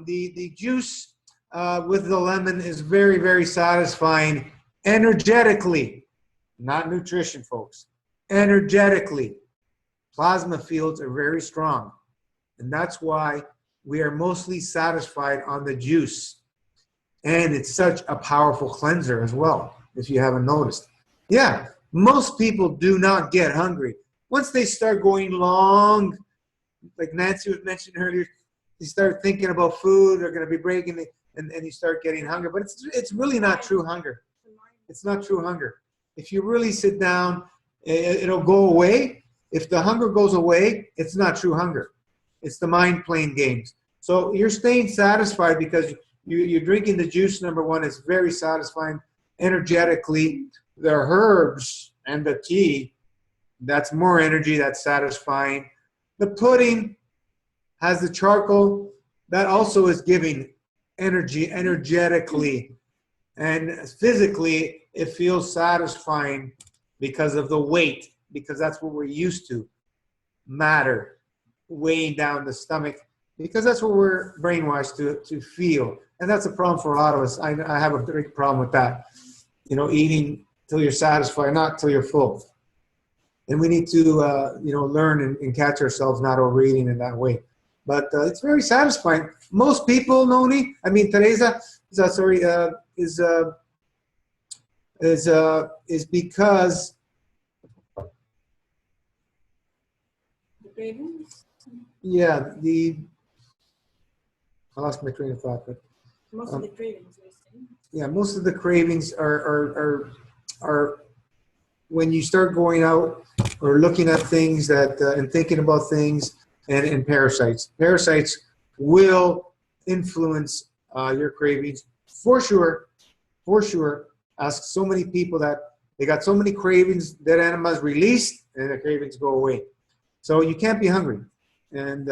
The juice with the lemon is very, very satisfying energetically, not nutrition, folks. Energetically, plasma fields are very strong, and that's why we are mostly satisfied on the juice. And it's such a powerful cleanser as well, if you haven't noticed. Yeah, most people do not get hungry. Once they start going long, like Nancy was mentioning earlier, you start thinking about food, they're going to be breaking it, and you start getting hunger. But it's really not true hunger. It's not true hunger. If you really sit down, it'll go away. If the hunger goes away, it's not true hunger. It's the mind playing games. So you're staying satisfied because you're drinking the juice, number one. It's very satisfying energetically. The herbs and the tea, that's more energy, that's satisfying. The pudding has the charcoal, that also is giving energy energetically. And physically, it feels satisfying because of the weight, because that's what we're used to. Matter, weighing down the stomach, because that's what we're brainwashed to feel. And that's a problem for a lot of us. I have a big problem with that. You know, eating till you're satisfied, not till you're full. And we need to, learn and catch ourselves not overeating in that way. But it's very satisfying. Most people, Teresa, is because The cravings? I lost my train of thought, but Most of the cravings, you're saying? yeah, most of the cravings are when you start going out or looking at things that and thinking about things and parasites. Parasites will influence your cravings for sure. For sure. Ask so many people that they got so many cravings, that enemas released and the cravings go away. So you can't be hungry. And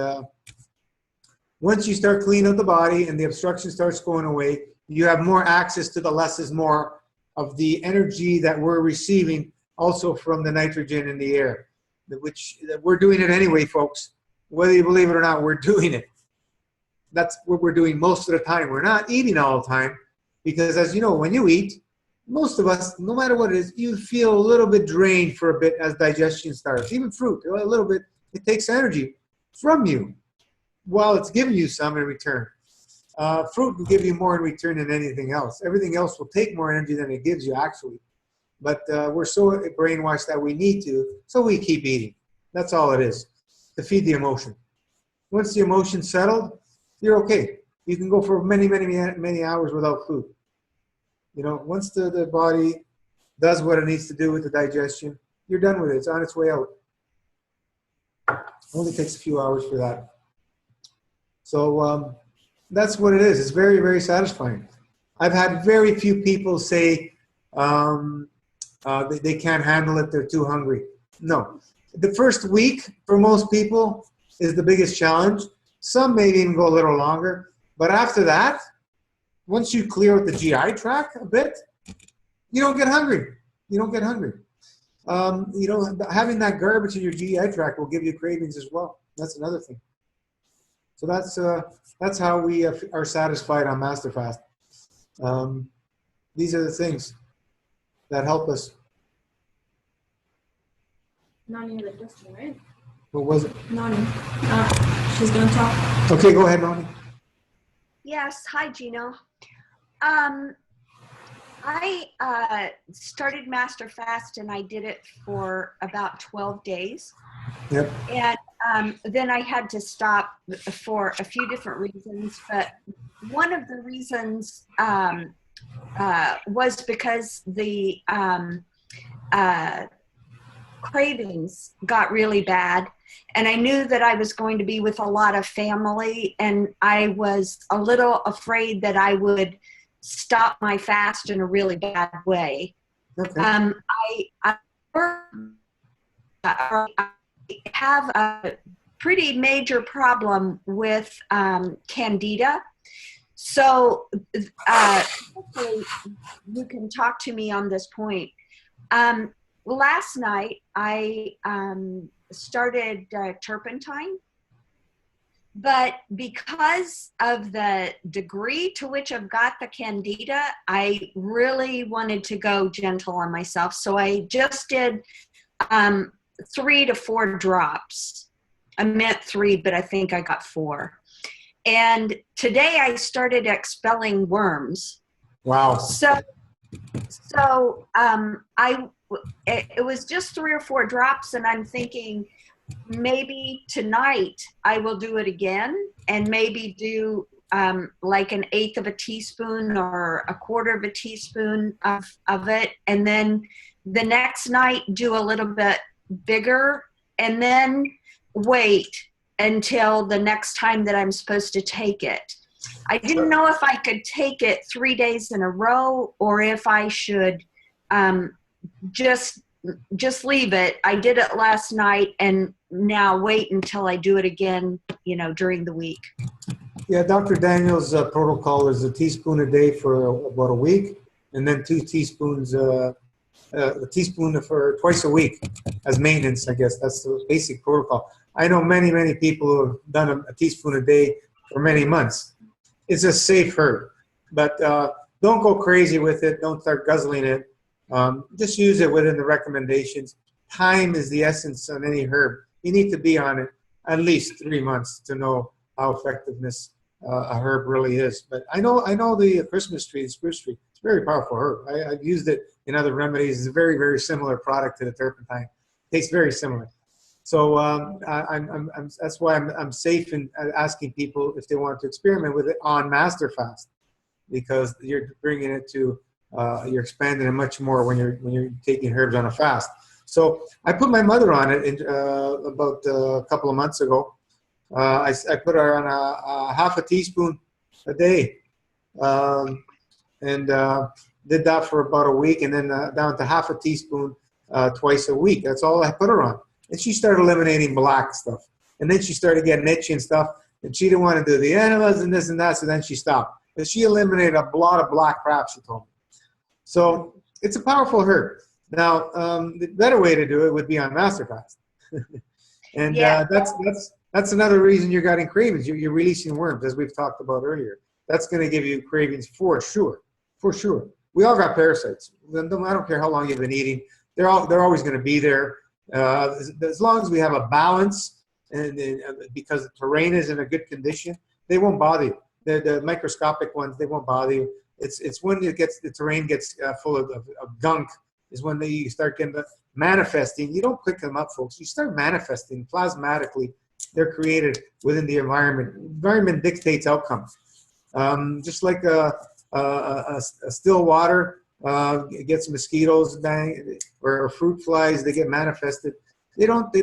once you start cleaning up the body and the obstruction starts going away, you have more access to the less is more of the energy that we're receiving also from the nitrogen in the air, which we're doing it anyway, folks. Whether you believe it or not, we're doing it. That's what we're doing most of the time. We're not eating all the time because, as you know, when you eat, most of us, no matter what it is, you feel a little bit drained for a bit as digestion starts. Even fruit, a little bit, it takes energy from you while it's giving you some in return. Fruit will give you more in return than anything else. Everything else will take more energy than it gives you, actually. But we're so brainwashed that we need to, so we keep eating. That's all it is, to feed the emotion. Once the emotion's settled, you're okay. You can go for many, many, many hours without food. You know, once the body does what it needs to do with the digestion, you're done with it. It's on its way out. It only takes a few hours for that. So that's what it is. It's very, very satisfying. I've had very few people say they can't handle it, they're too hungry. No. The first week for most people is the biggest challenge. Some may even go a little longer. But after that, once you clear out the GI tract a bit, you don't get hungry. You don't get hungry. Having that garbage in your GI tract will give you cravings as well. That's another thing. So that's how we are satisfied on Master Fast. These are the things that help us. Nani had a question, right? What was it? Nani. She's going to talk. Okay, go ahead, Nani. Yes, hi Gino. I started Master Fast and I did it for about 12 days. Yep. And then I had to stop for a few different reasons, but one of the reasons was because the cravings got really bad. And I knew that I was going to be with a lot of family, and I was a little afraid that I would stop my fast in a really bad way. Okay. I have a pretty major problem with candida. So hopefully you can talk to me on this point. Last night, I started turpentine. But because of the degree to which I've got the candida, I really wanted to go gentle on myself. So I just did 3 to 4 drops. I meant 3, but I think I got 4. And today I started expelling worms. Wow. It was just 3 or 4 drops, and I'm thinking maybe tonight I will do it again, and maybe do like an 1/8 of a teaspoon or 1/4 of a teaspoon of it, and then the next night do a little bit bigger, and then wait until the next time that I'm supposed to take it. I didn't know if I could take it 3 days in a row, or if I should just leave it. I did it last night, and now wait until I do it again, you know, during the week. Yeah, Dr. Daniel's protocol is a teaspoon a day for about a week, and then 2 teaspoons, a teaspoon for twice a week as maintenance, I guess. That's the basic protocol. I know many, many people who have done a teaspoon a day for many months. It's a safe herb, but don't go crazy with it. Don't start guzzling it. Just use it within the recommendations. Time is the essence on any herb. You need to be on it at least 3 months to know how effectiveness a herb really is. But I know the Christmas tree, the spruce tree. It's a very powerful herb. I've used it in other remedies. It's a very, very similar product to the turpentine. Tastes very similar. So that's why I'm safe in asking people if they want to experiment with it on Master Fast, because you're bringing it to you're expanding it much more when you're taking herbs on a fast. So I put my mother on it about a couple of months ago. I put her on a 1/2 teaspoon a day, and did that for about a week, and then down to 1/2 teaspoon twice a week. That's all I put her on. And she started eliminating black stuff. And then she started getting itchy and stuff, and she didn't want to do the enemas and this and that, so then she stopped. But she eliminated a lot of black crap, she told me. So it's a powerful herb. Now, the better way to do it would be on Master Fast. And Yeah. that's another reason you're getting cravings. You're releasing worms, as we've talked about earlier. That's going to give you cravings for sure. For sure. We all got parasites. I don't care how long you've been eating. They're always going to be there. As long as we have a balance, and because the terrain is in a good condition, they won't bother you. The microscopic ones, they won't bother you. It's when the terrain gets full of gunk is when you start getting manifesting. You don't pick them up, folks. You start manifesting plasmatically. They're created within the environment. Environment dictates outcomes. Just like a still water gets mosquitoes, or fruit flies, they get manifested. They don't.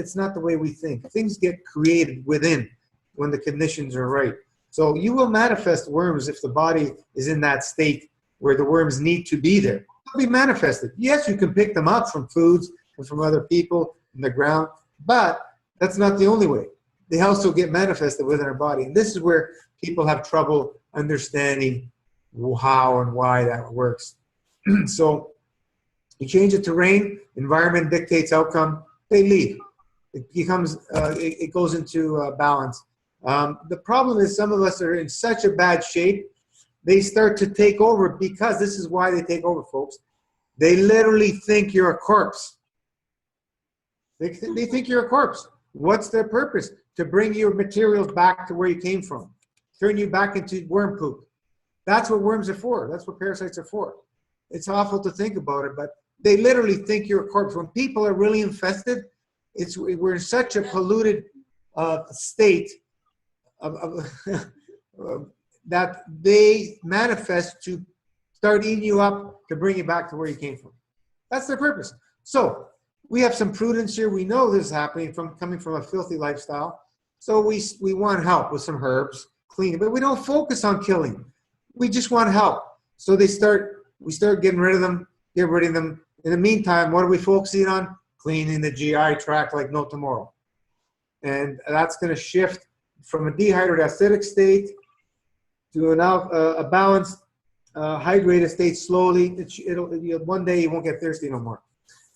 It's not the way we think. Things get created within when the conditions are right. So you will manifest worms if the body is in that state where the worms need to be there. They'll be manifested. Yes, you can pick them up from foods and from other people in the ground, but that's not the only way. They also get manifested within our body. And this is where people have trouble understanding how and why that works. So you change the terrain, environment dictates outcome, they leave. It goes into balance. The problem is some of us are in such a bad shape, they start to take over, because this is why they take over, folks. They literally think you're a corpse. They think you're a corpse. What's their purpose? To bring your materials back to where you came from. Turn you back into worm poop. That's what worms are for. That's what parasites are for. It's awful to think about it, but they literally think you're a corpse. When people are really infested, we're in such a polluted state that they manifest to start eating you up to bring you back to where you came from. That's their purpose. So we have some prudence here. We know this is happening coming from a filthy lifestyle. So we want help with some herbs, cleaning, but we don't focus on killing. We just want help. So we start getting rid of them, get rid of them. In the meantime, what are we focusing on? Cleaning the GI tract like no tomorrow. And that's going to shift from a dehydrated acidic state to a balanced hydrated state slowly. One day you won't get thirsty no more.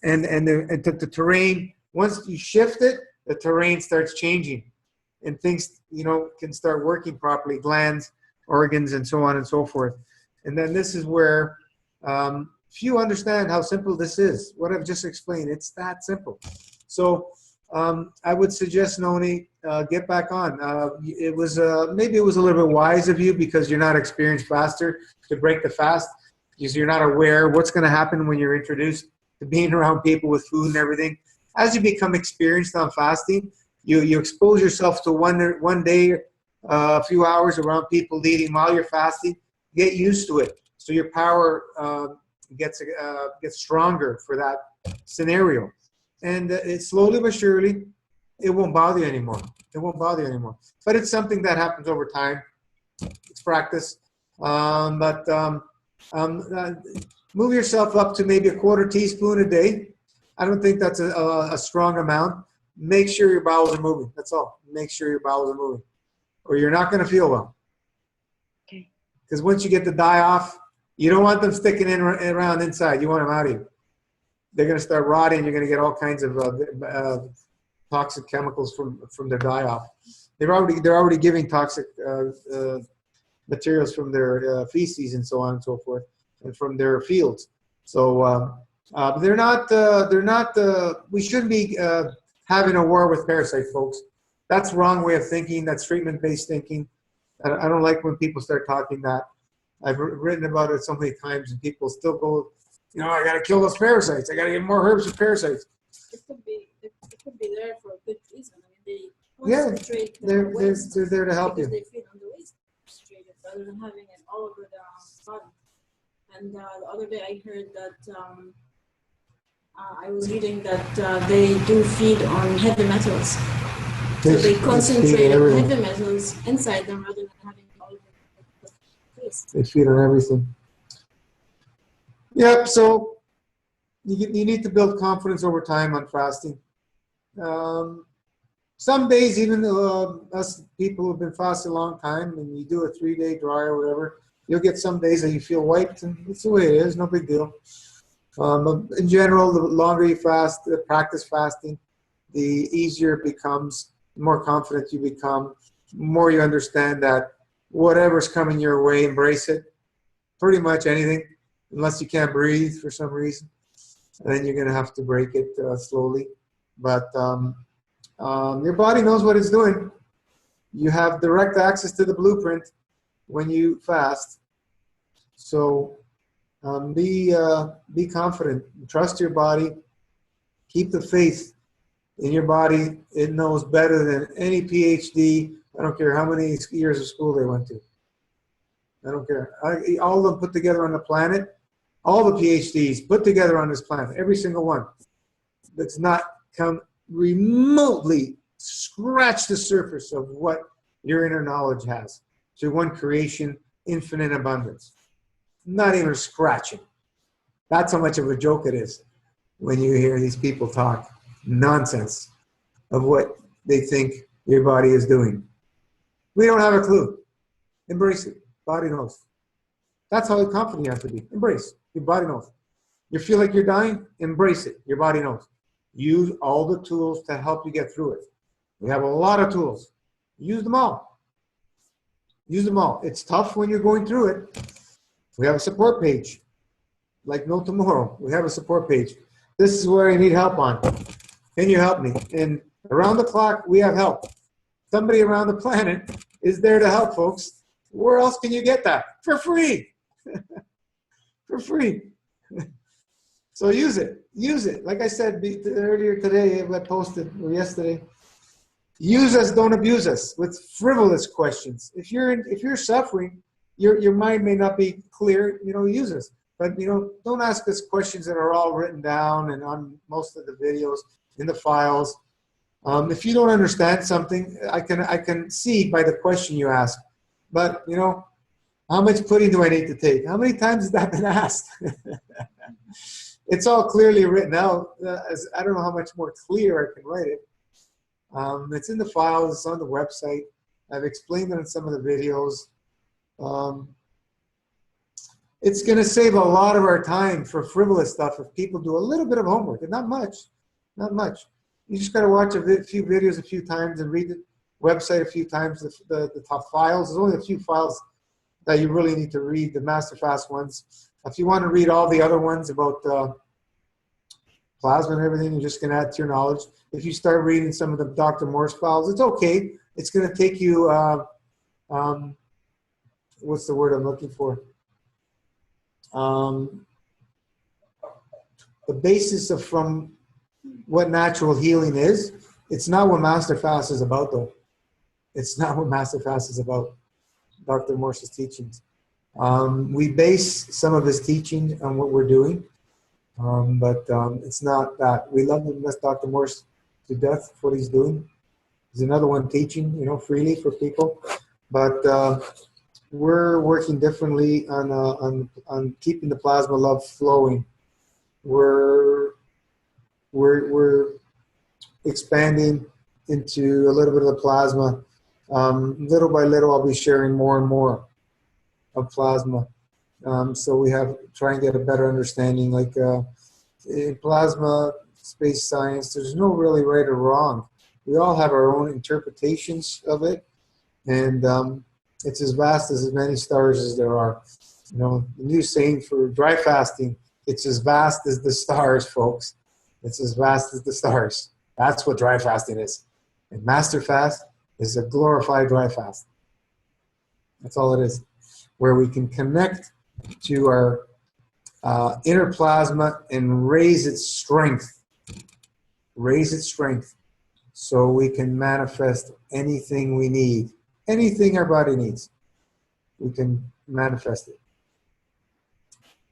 the terrain, once you shift it, the terrain starts changing, and things, you know, can start working properly, glands, organs, and so on and so forth. And then this is where, if you understand how simple this is, what I've just explained, it's that simple. So I would suggest, Noni, get back on. It was maybe it was a little bit wise of you, because you're not experienced faster, to break the fast, because you're not aware what's going to happen when you're introduced to being around people with food and everything. As you become experienced on fasting, you expose yourself to one day, a few hours around people eating while you're fasting. Get used to it, so your power gets stronger for that scenario. And it slowly but surely, it won't bother you anymore. It won't bother you anymore. But it's something that happens over time. It's practice. Move yourself up to maybe a quarter teaspoon a day. I don't think that's a strong amount. Make sure your bowels are moving. That's all. Make sure your bowels are moving, or you're not going to feel well. Okay. Because once you get the dye off, you don't want them sticking around inside. You want them out of you. They're going to start rotting. You're going to get all kinds of toxic chemicals from their dye off. They're already giving toxic materials from their feces and so on and so forth, and from their fields. So they're not. We shouldn't be having a war with parasites, folks. That's the wrong way of thinking. That's treatment-based thinking. I don't like when people start talking that. I've written about it so many times, and people still go, you know, I got to kill those parasites. I got to get more herbs for parasites. It could be there for a good reason. I mean, they Yeah, concentrate they're there to help because you. they feed on the waste rather than having it all over the body. And the other day I heard that I was reading that they do feed on heavy metals. So they concentrate on heavy metals inside them rather than having it all over the face. They feed on everything. Yep. So you need to build confidence over time on fasting. Some days, even us people who've been fasting a long time, and you do a 3-day dry or whatever, you'll get some days that you feel wiped, and it's the way it is. No big deal. In general, the longer you fast, practice fasting, the easier it becomes, the more confident you become, the more you understand that whatever's coming your way, embrace it. Pretty much anything, unless you can't breathe for some reason. And then you're going to have to break it slowly. But your body knows what it's doing. You have direct access to the blueprint when you fast. So be confident. Trust your body. Keep the faith in your body. It knows better than any PhD. I don't care how many years of school they went to. I don't care. All of them put together on the planet, all the PhDs put together on this planet, every single one, that's not come remotely scratch the surface of what your inner knowledge has. So one creation, infinite abundance. Not even scratching. That's how much of a joke it is when you hear these people talk nonsense of what they think your body is doing. We don't have a clue. Embrace it. Body knows. That's how confident you have to be. Embrace. Your body knows. You feel like you're dying? Embrace it. Your body knows. Use all the tools to help you get through it. We have a lot of tools. Use them all. Use them all. It's tough when you're going through it. We have a support page. Like no tomorrow. We have a support page. This is where I need help on. Can you help me? And around the clock, we have help. Somebody around the planet is there to help, folks. Where else can you get that? For free. For free. So use it. Use it. Like I said earlier today, I posted, or yesterday, use us, don't abuse us, with frivolous questions. If you're suffering, your mind may not be clear, use us. But, don't ask us questions that are all written down and on most of the videos, in the files. If you don't understand something, I can see by the question you ask. But, how much pudding do I need to take? How many times has that been asked? It's all clearly written out. I don't know how much more clear I can write it. It's in the files. It's on the website. I've explained it in some of the videos. It's going to save a lot of our time for frivolous stuff if people do a little bit of homework, and not much, not much. You just got to watch a few videos a few times and read the website a few times, the top files. There's only a few files that you really need to read, the Master Fast ones. If you want to read all the other ones about plasma and everything, you're just going to add to your knowledge. If you start reading some of the Dr. Morse files, it's okay. It's going to take you, what's the word I'm looking for? The basis of from what natural healing is. It's not what Master Fast is about, though. It's not what Master Fast is about, Dr. Morse's teachings. We base some of his teaching on what we're doing, but it's not that. We love Dr. Morse to death for what he's doing. There's another one teaching, you know, freely for people, but we're working differently on keeping the plasma love flowing. We're expanding into a little bit of the plasma. Little by little, I'll be sharing more and more of plasma. So we have try and get a better understanding. Like in plasma space science, there's no really right or wrong. We all have our own interpretations of it, and it's as vast as many stars as there are. You know, the new saying for dry fasting, it's as vast as the stars, folks. It's as vast as the stars. That's what dry fasting is. And Master Fast is a glorified dry fast. That's all it is. Where we can connect to our inner plasma and raise its strength. Raise its strength so we can manifest anything we need. Anything our body needs, we can manifest it.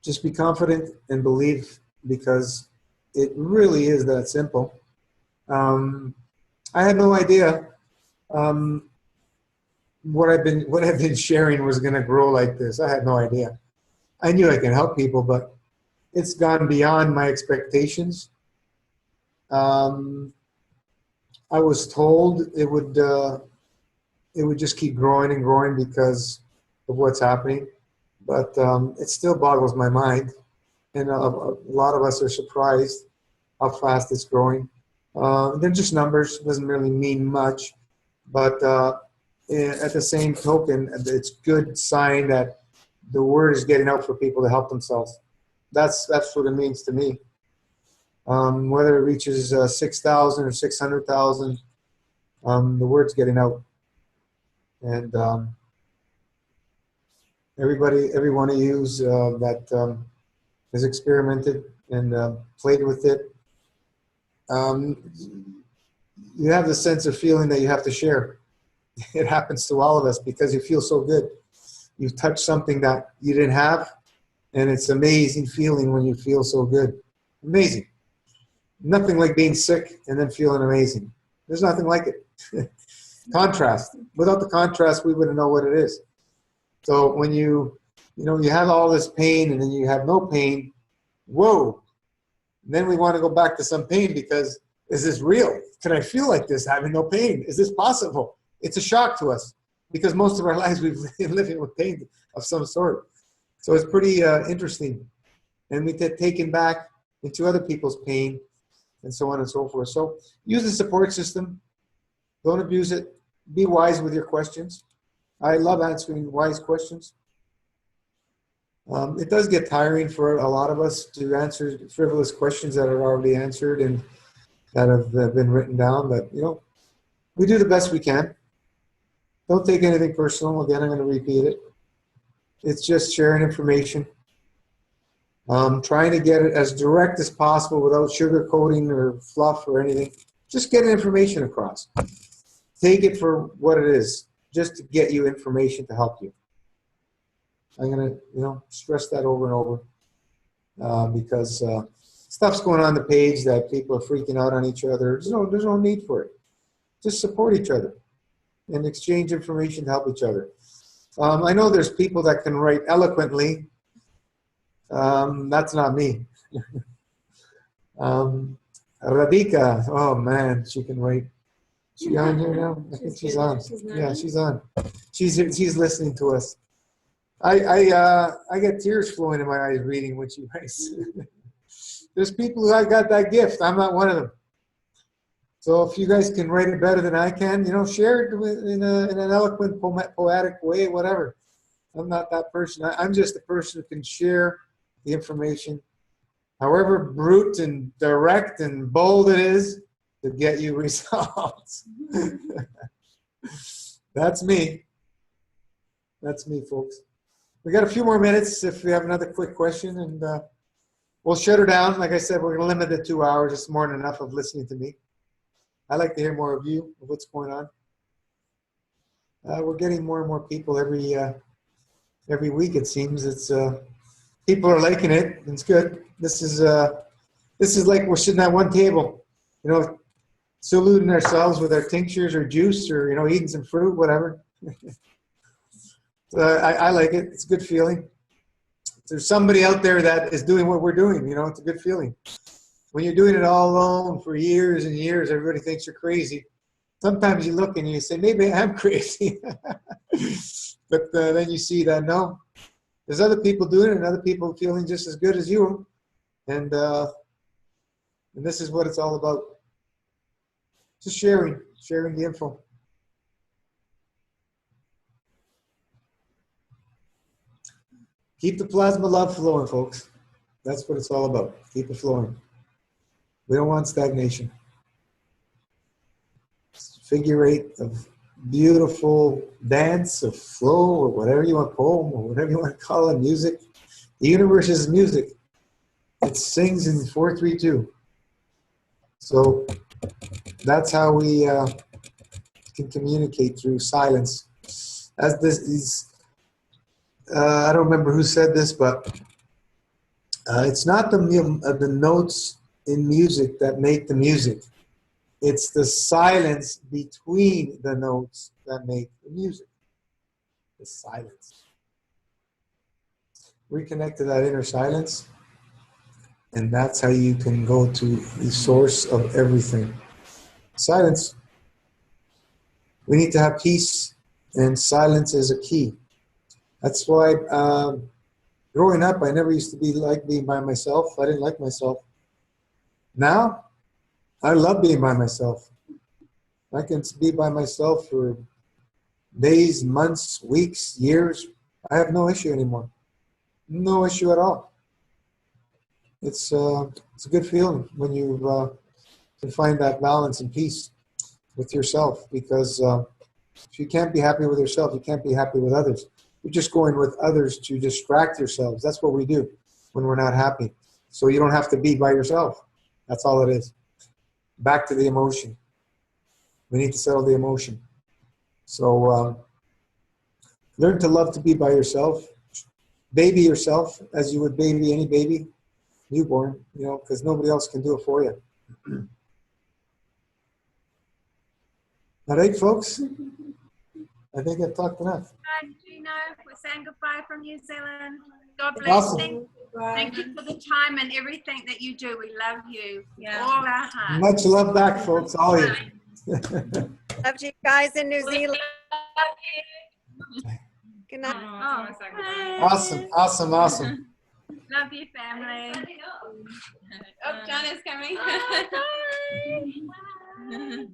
Just be confident and believe, because it really is that simple. I had no idea what I've been sharing was going to grow like this. I had no idea. I knew I can help people, but it's gone beyond my expectations. I was told it would just keep growing and growing because of what's happening, but it still boggles my mind, and a lot of us are surprised how fast it's growing. They're just numbers, doesn't really mean much, but at the same token, it's good sign that the word is getting out for people to help themselves. That's what it means to me. Whether it reaches 6,000 or 600,000, the word's getting out. And every one of you that has experimented and played with it, you have the sense of feeling that you have to share. It happens to all of us because you feel so good. You've touched something that you didn't have, and it's an amazing feeling when you feel so good. Amazing. Nothing like being sick and then feeling amazing. There's nothing like it. Contrast. Without the contrast, we wouldn't know what it is. So when you have all this pain and then you have no pain, whoa. And then we want to go back to some pain because, is this real? Can I feel like this having no pain? Is this possible? It's a shock to us because most of our lives we've been living with pain of some sort. So it's pretty interesting. And we get taken back into other people's pain and so on and so forth. So use the support system. Don't abuse it. Be wise with your questions. I love answering wise questions. It does get tiring for a lot of us to answer frivolous questions that are already answered and that have been written down, but we do the best we can. Don't take anything personal. Again, I'm going to repeat it. It's just sharing information. Trying to get it as direct as possible without sugarcoating or fluff or anything. Just get information across. Take it for what it is, just to get you information to help you. I'm going to stress that over and over because stuff's going on the page that people are freaking out on each other. There's no need for it. Just support each other and exchange information to help each other. I know there's people that can write eloquently. That's not me. Radhika, oh man, she can write. Is she on here now? I think she's on. Yeah, she's on. She's listening to us. I get tears flowing in my eyes reading what you guys. There's people who have got that gift. I'm not one of them. So if you guys can write it better than I can, share it in an eloquent, poetic way, whatever. I'm not that person. I'm just a person who can share the information, however brute and direct and bold it is, to get you results. That's me. That's me, folks. We got a few more minutes if we have another quick question, and we'll shut her down. Like I said, we're going to limit it to 2 hours. It's more than enough of listening to me. I like to hear more of you, of what's going on. We're getting more and more people every week. It seems it's people are liking it. It's good. This is like we're sitting at one table, saluting ourselves with our tinctures or juice or eating some fruit, whatever. I like it. It's a good feeling. There's somebody out there that is doing what we're doing. It's a good feeling. When you're doing it all alone for years and years, everybody thinks you're crazy. Sometimes you look and you say, maybe I am crazy. But then you see that, no, there's other people doing it and other people feeling just as good as you. And this is what it's all about. Just sharing the info. Keep the plasma love flowing, folks. That's what it's all about. Keep it flowing. We don't want stagnation. Figure 8 of beautiful dance, of flow, or whatever you want, poem, or whatever you want to call it, music. The universe is music. It sings in 4-3-2. So that's how we can communicate through silence. As this is, I don't remember who said this, but it's not the notes in music that make the music. It's the silence between the notes that make the music. The silence. Reconnect to that inner silence, and that's how you can go to the source of everything. Silence. We need to have peace, and silence is a key. That's why growing up, I never used to like being by myself. I didn't like myself. Now, I love being by myself. I can be by myself for days, months, weeks, years. I have no issue anymore. No issue at all. It's a good feeling when you can find that balance and peace with yourself, because if you can't be happy with yourself, you can't be happy with others. You're just going with others to distract yourselves. That's what we do when we're not happy. So you don't have to be by yourself. That's all it is. Back to the emotion. We need to settle the emotion. So learn to love to be by yourself. Baby yourself as you would baby any baby, newborn, because nobody else can do it for you. All right, folks? I think I've talked enough. Bye, Gino. We're saying goodbye from New Zealand. God bless. Awesome. Thank you for the time and everything that you do. We love you with all our hearts. Much love back, folks, all of you. Love you guys in New Zealand. Good night. Oh, sorry. Awesome. Love you, family. Oh, John is coming.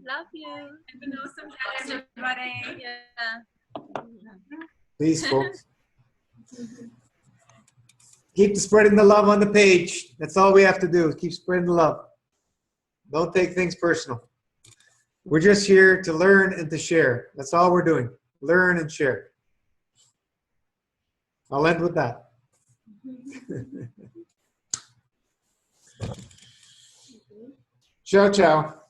Love you. Have an awesome day, everybody. Yeah. Peace, folks. Keep spreading the love on the page. That's all we have to do. Keep spreading the love. Don't take things personal. We're just here to learn and to share. That's all we're doing. Learn and share. I'll end with that. Ciao, ciao.